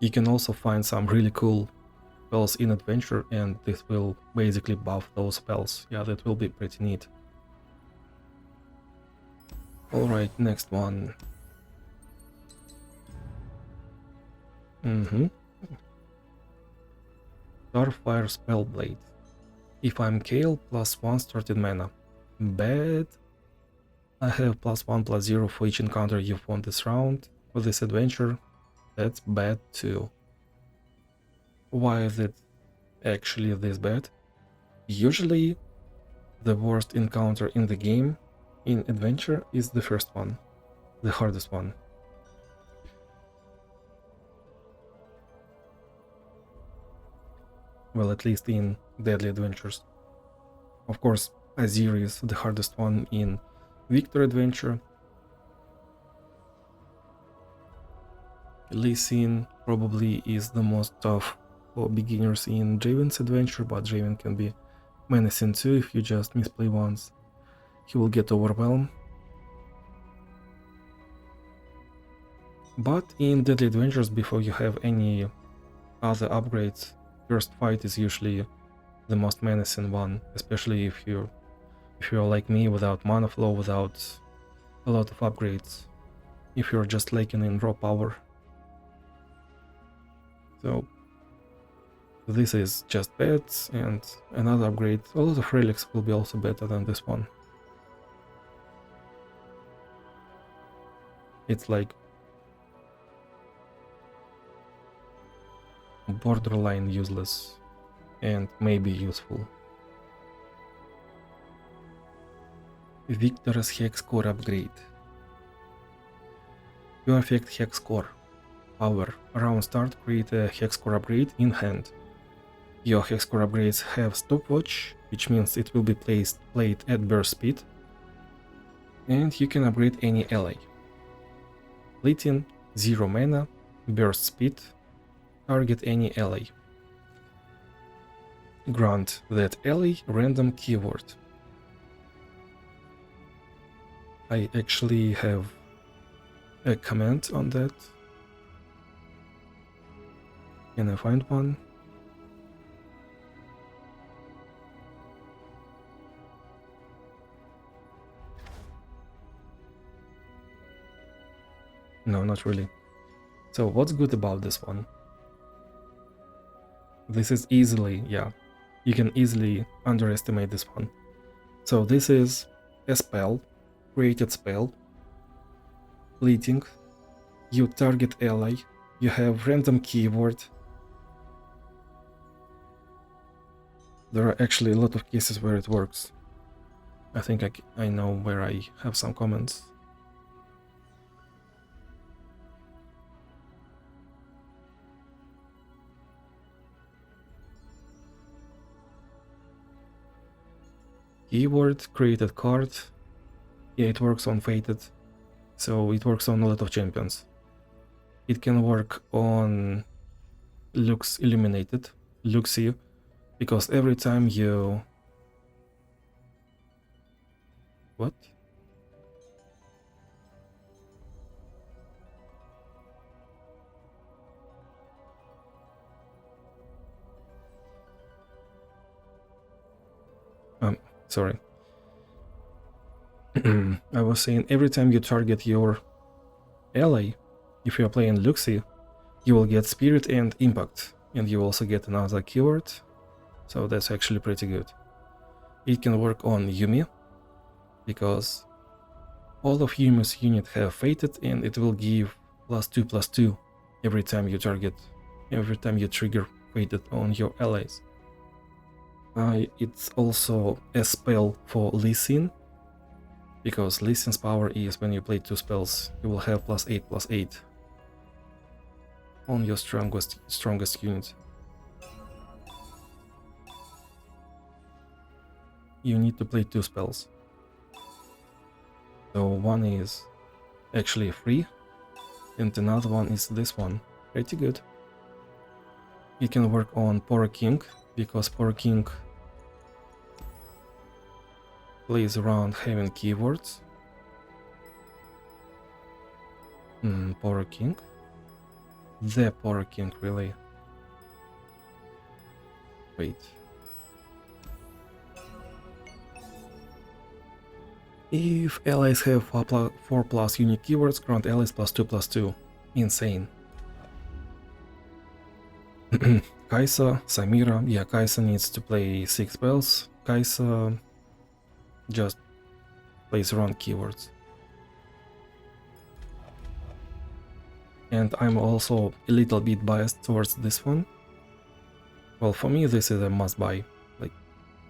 You can also find some really cool spells in Adventure, and this will basically buff those spells. Yeah, that will be pretty neat. Alright, next one. Starfire Spellblade. If I'm Kale, +1 started mana. Bad. I have +1/+0 for each encounter you've won this round. For this adventure, that's bad too. Why is it actually this bad? Usually, the worst encounter in the game, in adventure, is the first one, the hardest one. Well, at least in Deadly Adventures. Of course, Azir is the hardest one in Victor Adventure. Lee Sin probably is the most tough for beginners in Draven's Adventure, but Draven can be menacing too if you just misplay once. He will get overwhelmed. But in Deadly Adventures, before you have any other upgrades, first fight is usually the most menacing one, especially if you're like me, without mana flow, without a lot of upgrades, if you're just lacking in raw power. So this is just bad, and another upgrade, a lot of relics will be also better than this one. It's like borderline useless and maybe useful. Victor's Hex Core upgrade. You affect Hex Core. Power. Round start, create a Hex Core upgrade in hand. Your Hex Core upgrades have stopwatch, which means it will be played at burst speed, and you can upgrade any ally. Fleeting, 0 mana, burst speed, target any ally. Grant that ally random keyword. I actually have a comment on that. Can I find one? No, not really. So what's good about this one? This is easily, yeah, you can easily underestimate this one. So this is a spell, created spell, fleeting, you target ally, you have random keyword. There are actually a lot of cases where it works. I think I know where I have some comments. Keyword, created card. Yeah, it works on Fated, so it works on a lot of champions. It can work on Lux Illuminated, Luxie, because every time you... What? Sorry. I was saying every time you target your ally, if you're playing Luxie, you will get Spirit and Impact, and you also get another keyword, so that's actually pretty good. It can work on Yuumi, because all of Yuumi's units have Fated, and it will give +2/+2 every time you trigger Fated on your allies. It's also a spell for Lee Sin, because Lee Sin's power is when you play 2 spells, you will have +8/+8 on your strongest unit. You need to play 2 spells. So one is actually free, and another one is this one. Pretty good. It can work on Poro King, because Poro King plays around having keywords. Poro King? The Poro King, really? Wait. If allies have 4+ unique keywords, grant allies +2/+2. Insane. Kai'Sa, Samira. Yeah, Kai'Sa needs to play 6 spells. Kai'Sa just plays around keywords. And I'm also a little bit biased towards this one. Well, for me this is a must-buy. Like,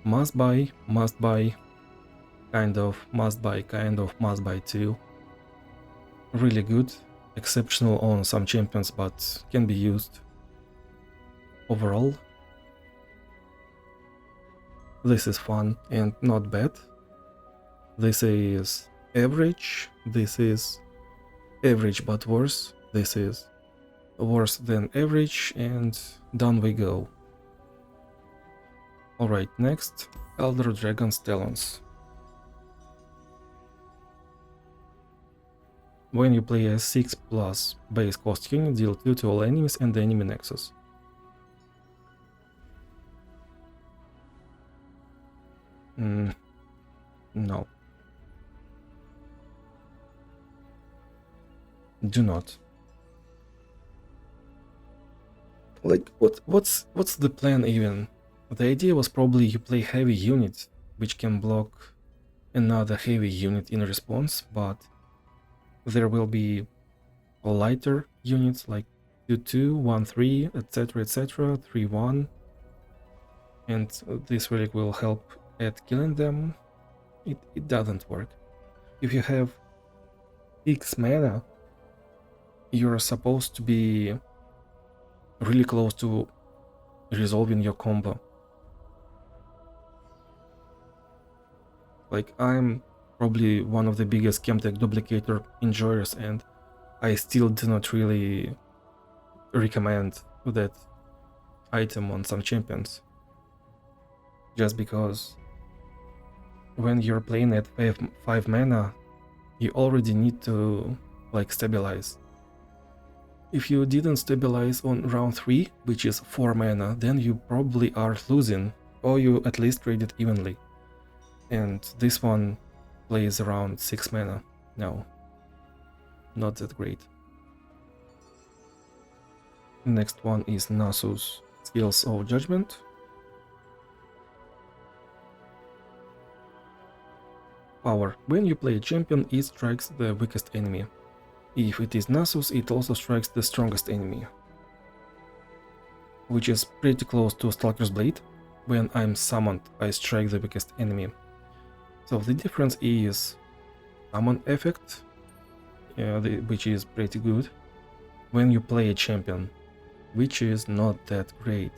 must-buy, kind of must-buy too. Really good, exceptional on some champions, but can be used overall. This is fun and not bad. This is average. This is average but worse. This is worse than average, and down we go. Alright, next, Elder Dragon's Talons. When you play a 6+ base cost unit, deal 2 to all enemies and the enemy nexus. No. Do not. Like, what's the plan even? The idea was probably you play heavy unit, which can block another heavy unit in response, but there will be lighter units like 2-2, 1-3, etc, etc, 3-1, and this relic will help at killing them. It doesn't work. If you have 6 mana, you're supposed to be really close to resolving your combo. Like, I'm probably one of the biggest Chemtech duplicator enjoyers, and I still do not really recommend that item on some champions. Just because when you're playing at 5 mana, you already need to, like, stabilize. If you didn't stabilize on round 3, which is 4 mana, then you probably are losing, or you at least trade it evenly. And this one plays around 6 mana. No, not that great. Next one is Nasus Skills of Judgment. Power. When you play a champion, it strikes the weakest enemy. If it is Nasus, it also strikes the strongest enemy, which is pretty close to Stalker's Blade. When I'm summoned, I strike the weakest enemy. So the difference is summon effect, which is pretty good, when you play a champion, which is not that great.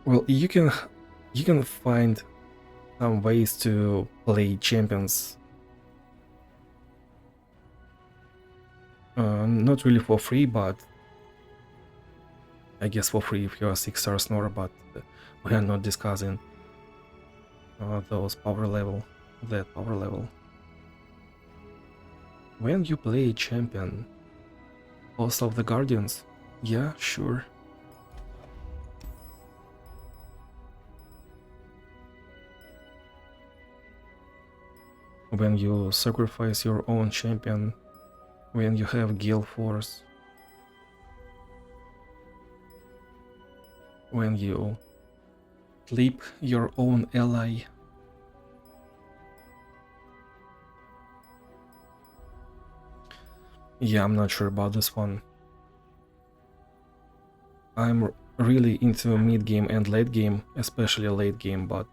Well, you can find some ways to play champions, not really for free, but I guess for free if you're a 6-star Snore, but we are not discussing that power level. When you play a champion, Host of the Guardians, yeah, sure. When you sacrifice your own champion, when you have Gale Force, when you clip your own ally, yeah, I'm not sure about this one. I'm really into mid game and late game, especially late game, but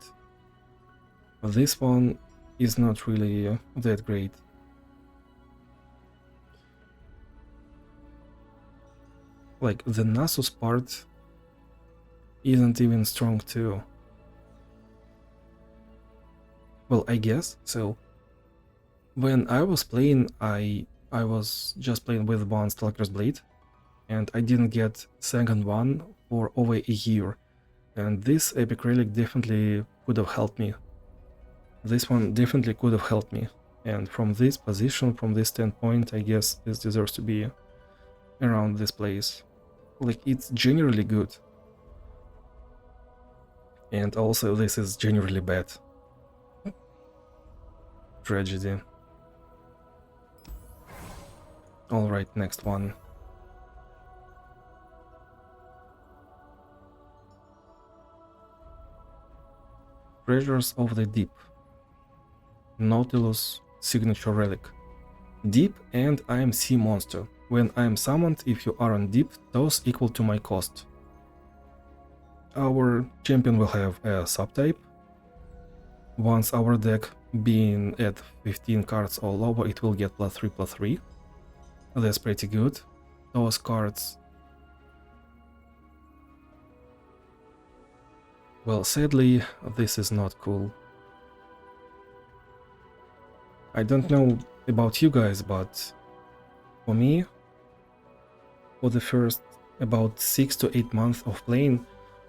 this one is not really that great. Like, the Nasus part isn't even strong too. Well, I guess so. When I was playing, I was just playing with one Stalker's Blade, and I didn't get second one for over a year, and this epic relic definitely could have helped me. This one definitely could have helped me, and from this position, from this standpoint, I guess this deserves to be around this place. Like, it's generally good. And also this is generally bad. Tragedy. Alright, next one. Treasures of the Deep. Nautilus signature relic. Deep and I am sea monster. When I am summoned, if you are on deep, those equal to my cost. Our champion will have a subtype. Once our deck being at 15 cards or lower, it will get +3/+3. That's pretty good. Those cards... Well, sadly, this is not cool. I don't know about you guys, but for me, for the first about 6 to 8 months of playing,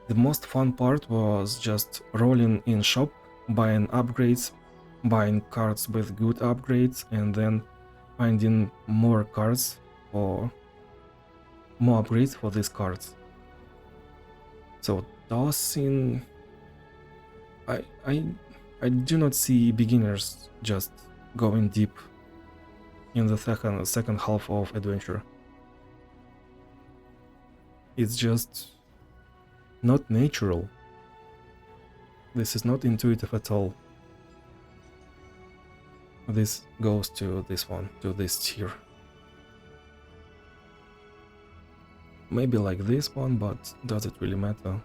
the most fun part was just rolling in shop, buying upgrades, buying cards with good upgrades, and then finding more cards or more upgrades for these cards. So tossing... I do not see beginners just going deep in the second half of adventure. It's just not natural. This is not intuitive at all. This goes to this one, to this tier. Maybe like this one, but does it really matter?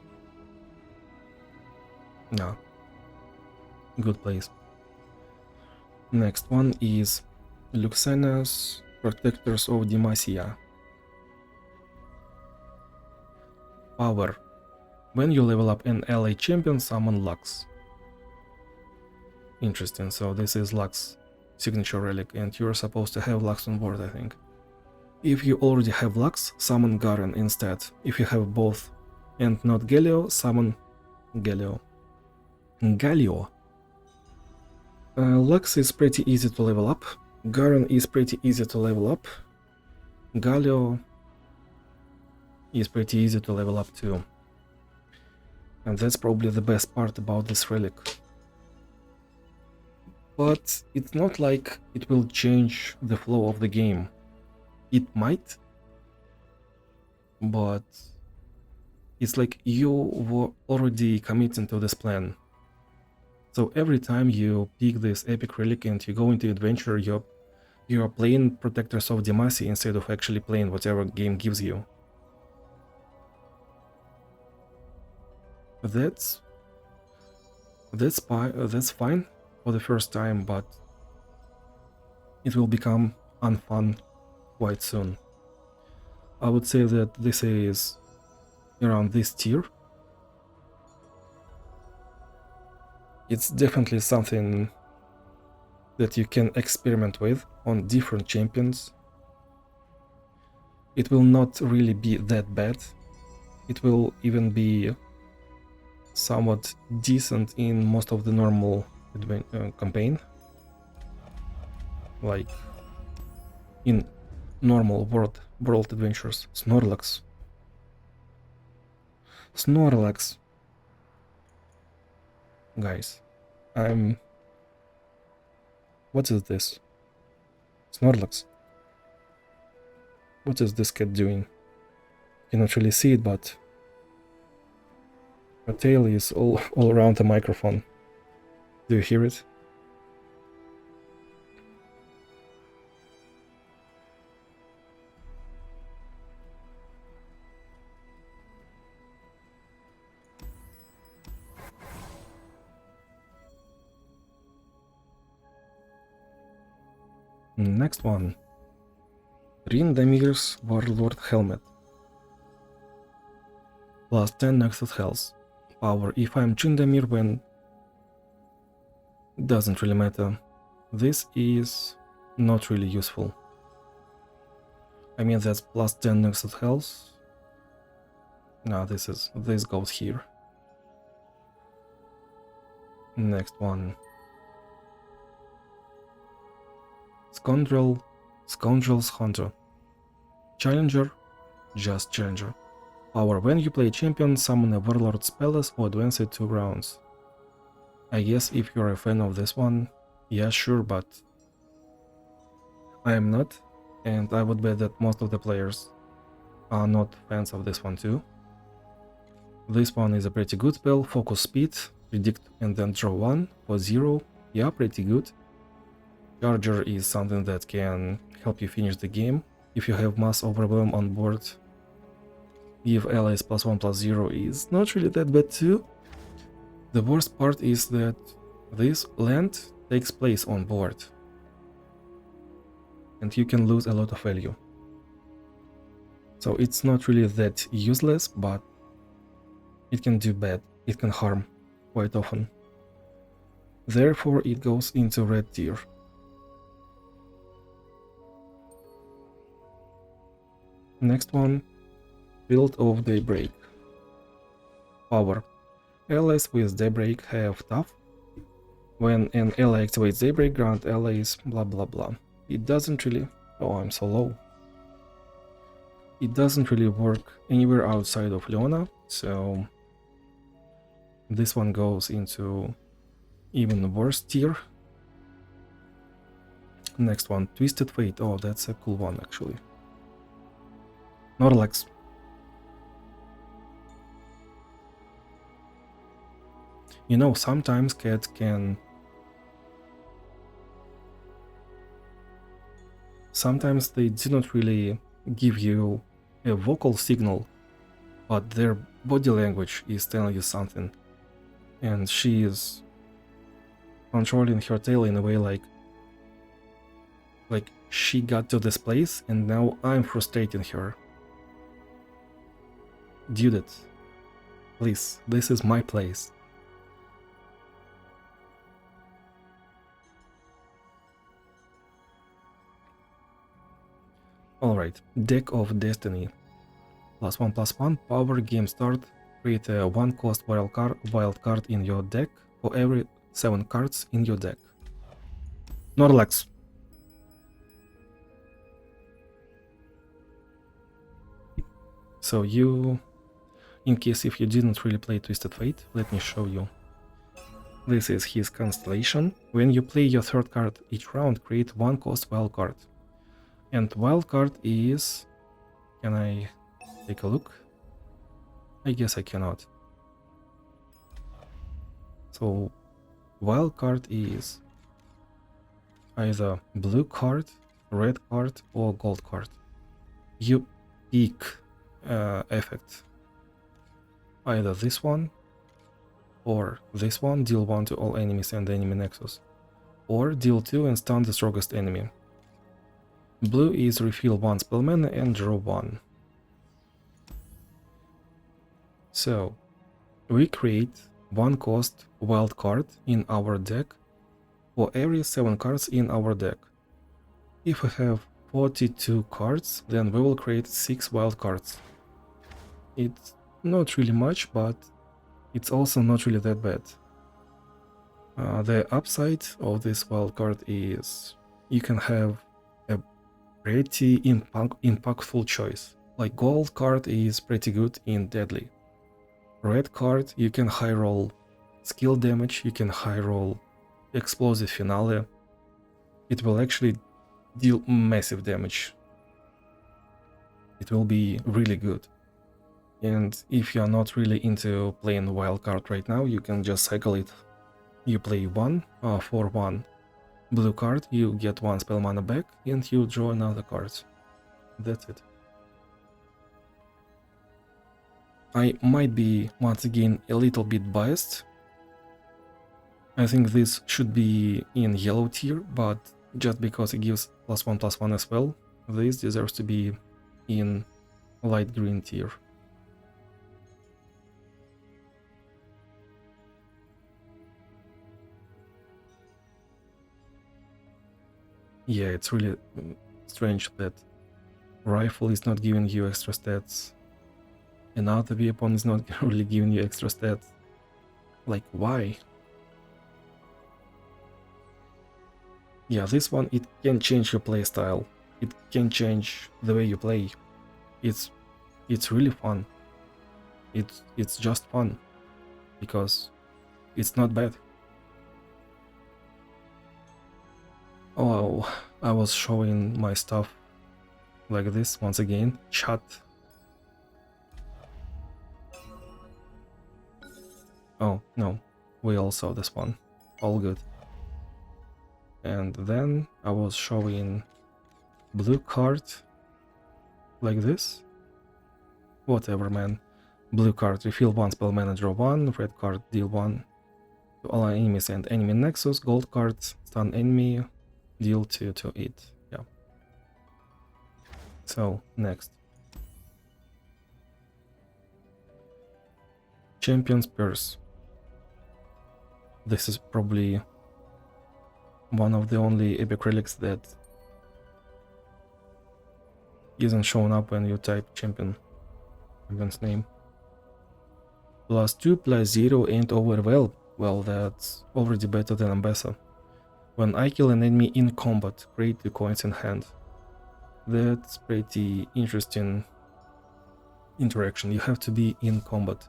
No. Good place. Next one is Luxena's Protectors of Demacia. Power. When you level up an ally champion, summon Lux. Interesting, so this is Lux signature relic, and you're supposed to have Lux on board, I think. If you already have Lux, summon Garen instead. If you have both and not Galio, summon Galio. Lux is pretty easy to level up. Garen is pretty easy to level up. Galio is pretty easy to level up too. And that's probably the best part about this relic. But it's not like it will change the flow of the game. It might, but it's like you were already committing to this plan. So every time you pick this epic relic and you go into adventure, you're playing Protectors of Demacia instead of actually playing whatever game gives you. That's fine for the first time, but it will become unfun quite soon. I would say that this is around this tier. It's definitely something that you can experiment with on different champions. It will not really be that bad. It will even be somewhat decent in most of the normal campaign. Like in normal world adventures. Snorlax. Guys, what is this? Snorlax. What is this cat doing? Cannot really see it, but her tail is all around the microphone. Do you hear it? Next one. Rindamir's Warlord Helmet. Plus 10 Nexus Health. Power. If I'm Chindamir, when... Doesn't really matter. This is not really useful. I mean, that's plus 10 Nexus Health. No, this goes here. Next one. Scoundrel's Hunter. Challenger, just Challenger. Power. When you play champion, summon a Warlord's Palace or advance it 2 rounds. I guess if you're a fan of this one, yeah, sure, but I am not, and I would bet that most of the players are not fans of this one too. This one is a pretty good spell, focus speed, predict and then draw 1 for 0. Yeah, pretty good. Charger is something that can help you finish the game. If you have mass overwhelm on board, give allies +1/+0 is not really that bad too. The worst part is that this land takes place on board, and you can lose a lot of value. So it's not really that useless, but it can do bad, it can harm quite often. Therefore it goes into red tier. Next one, Field of Daybreak. Power. Allies with Daybreak have tough. When an ally activates Daybreak, grant allies blah blah blah. It doesn't really... Oh, I'm so low. It doesn't really work anywhere outside of Leona, so this one goes into even worse tier. Next one, Twisted Fate. Oh, that's a cool one actually. Relics. You know, sometimes cats can... Sometimes they do not really give you a vocal signal, but their body language is telling you something. And she is controlling her tail in a way like she got to this place and now I'm frustrating her. Dude, please, this is my place. Alright, Deck of Destiny. +1/+1, power, game start, create a 1-cost wild card in your deck for every 7 cards in your deck. Snorlax. So you... In case if you didn't really play Twisted Fate, let me show you. This is his constellation. When you play your 3rd card each round, create 1-cost wild card. And wild card is... Can I take a look? I guess I cannot. So wild card is either blue card, red card or gold card. You pick effect. Either this one or this one, deal 1 to all enemies and enemy nexus, or deal 2 and stun the strongest enemy. Blue is refill 1 spell mana and draw 1. So we create 1-cost wild card in our deck for every 7 cards in our deck. If we have 42 cards, then we will create 6 wild cards. It's not really much, but it's also not really that bad. The upside of this wild card is you can have a pretty impactful choice. Like gold card is pretty good in deadly. Red card, you can high roll skill damage, you can high roll explosive finale. It will actually deal massive damage. It will be really good. And if you are not really into playing wildcard right now, you can just cycle it. You play 1 for 1 blue card, you get 1 spell mana back, and you draw another card. That's it. I might be, once again, a little bit biased. I think this should be in yellow tier, but just because it gives +1/+1 as well, this deserves to be in light green tier. Yeah, it's really strange that rifle is not giving you extra stats. Another weapon is not really giving you extra stats. Like, why? Yeah, this one, it can change your playstyle. It can change the way you play. It's really fun. It's just fun. Because it's not bad. Oh, I was showing my stuff like this once again. Chat. Oh, no. we all saw this one. All good. And then I was showing blue card like this. Whatever, man. Blue card, refill 1 spell mana, draw 1. Red card, deal 1 to all enemies and enemy nexus. Gold card, stun enemy, deal 2 to it. Yeah. So, next. Champion's Purse. This is probably one of the only epic relics that isn't shown up when you type champion's name. +2 +0 ain't overwhelmed. Well, that's already better than Ambassa. When I kill an enemy in combat, create 2 coins in hand. That's pretty interesting interaction. You have to be in combat,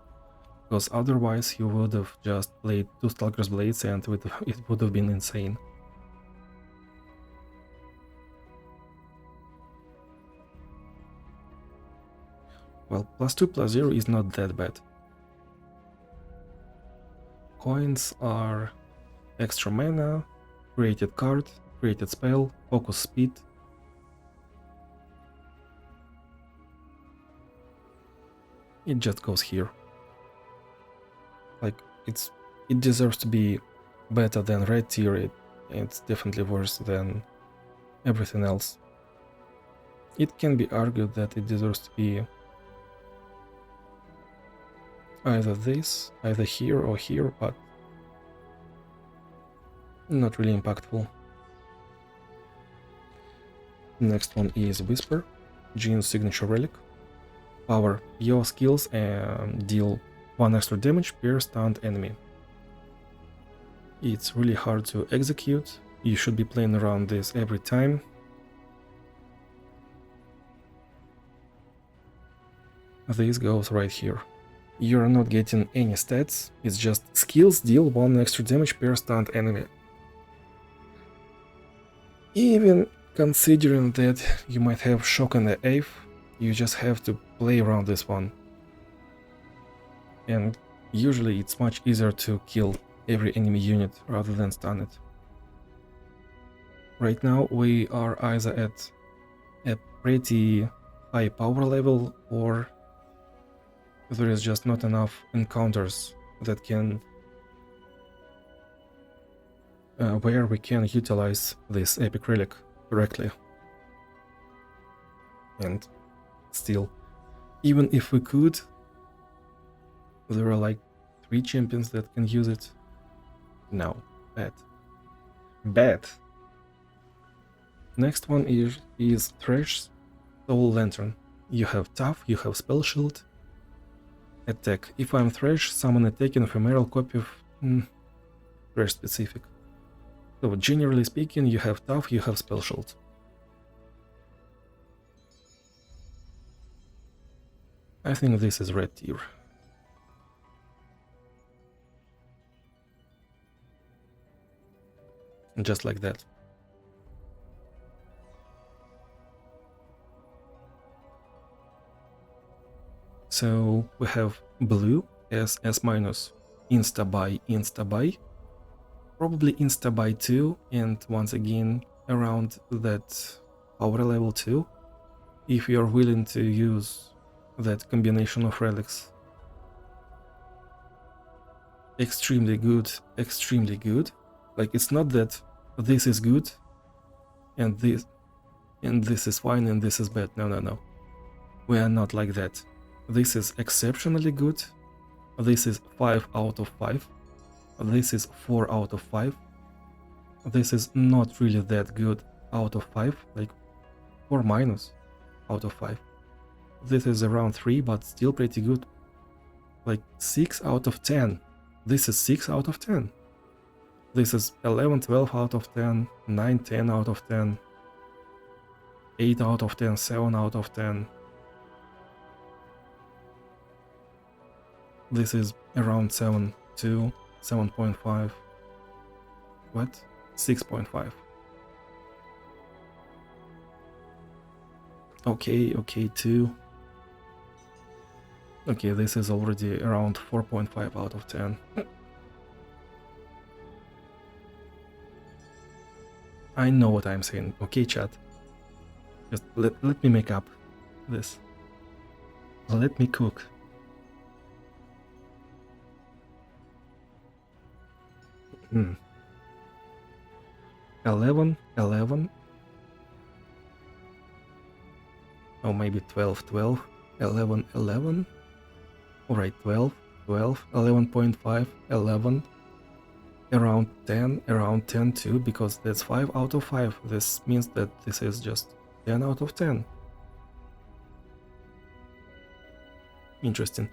because otherwise you would have just played 2 Stalker's Blades and it would have been insane. Well, +2 +0 is not that bad. Coins are extra mana, created card, created spell, focus speed. It just goes here. Like, it deserves to be better than red tier. It's definitely worse than everything else. It can be argued that it deserves to be either this, either here or here, but not really impactful. Next one is Whisper, Jean's signature relic. Power, your skills and deal 1 extra damage per stunned enemy. It's really hard to execute. You should be playing around this every time. This goes right here. You're not getting any stats, it's just skills deal 1 extra damage per stunned enemy. Even considering that you might have shock on the 8th, you just have to play around this one. And usually it's much easier to kill every enemy unit rather than stun it. Right now we are either at a pretty high power level, or there is just not enough encounters that can where we can utilize this epic relic correctly. And still, even if we could, there are like 3 champions that can use it. No, bad. Bad. Next one is Thresh, Soul Lantern. You have Tough, you have Spell Shield. Attack. If I'm Thresh, summon a taken ephemeral copy of Thresh specific. So generally speaking, you have Tough, you have Spell Shield. I think this is red tier. Just like that. So we have blue as S-, insta buy, probably insta buy 2, and once again around that power level 2, if you're willing to use that combination of relics. Extremely good, extremely good. Like, it's not that this is good and this is fine and this is bad. No. We are not like that. This is exceptionally good. This is 5 out of 5. This is 4 out of 5. This is not really that good out of 5, like 4- out of 5. This is around 3, but still pretty good. Like 6 out of 10. This is 6 out of 10. This is 11, 12 out of 10, 9, 10 out of 10, 8 out of 10, 7 out of 10. This is around 7, 2, 7.5. What? 6.5. Okay, 2. Okay, this is already around 4.5 out of 10. I know what I'm saying. Okay, chat. Just let me make up this. Let me cook. Hmm. 11, 11. Or maybe 12, 12, 11, 11. Alright, 12, 12, 11.5, 11. Around 10 too, because that's 5 out of 5. This means that this is just 10 out of 10. Interesting.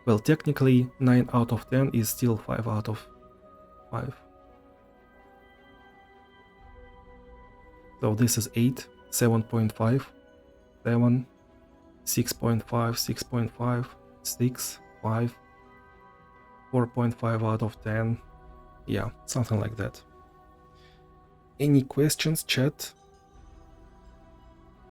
Well, technically 9 out of 10 is still 5 out of 5. So this is 8, 7.5, 7, 6.5, 6.5, 6, 5, 4.5 out of 10. Yeah, something like that. Any questions, chat?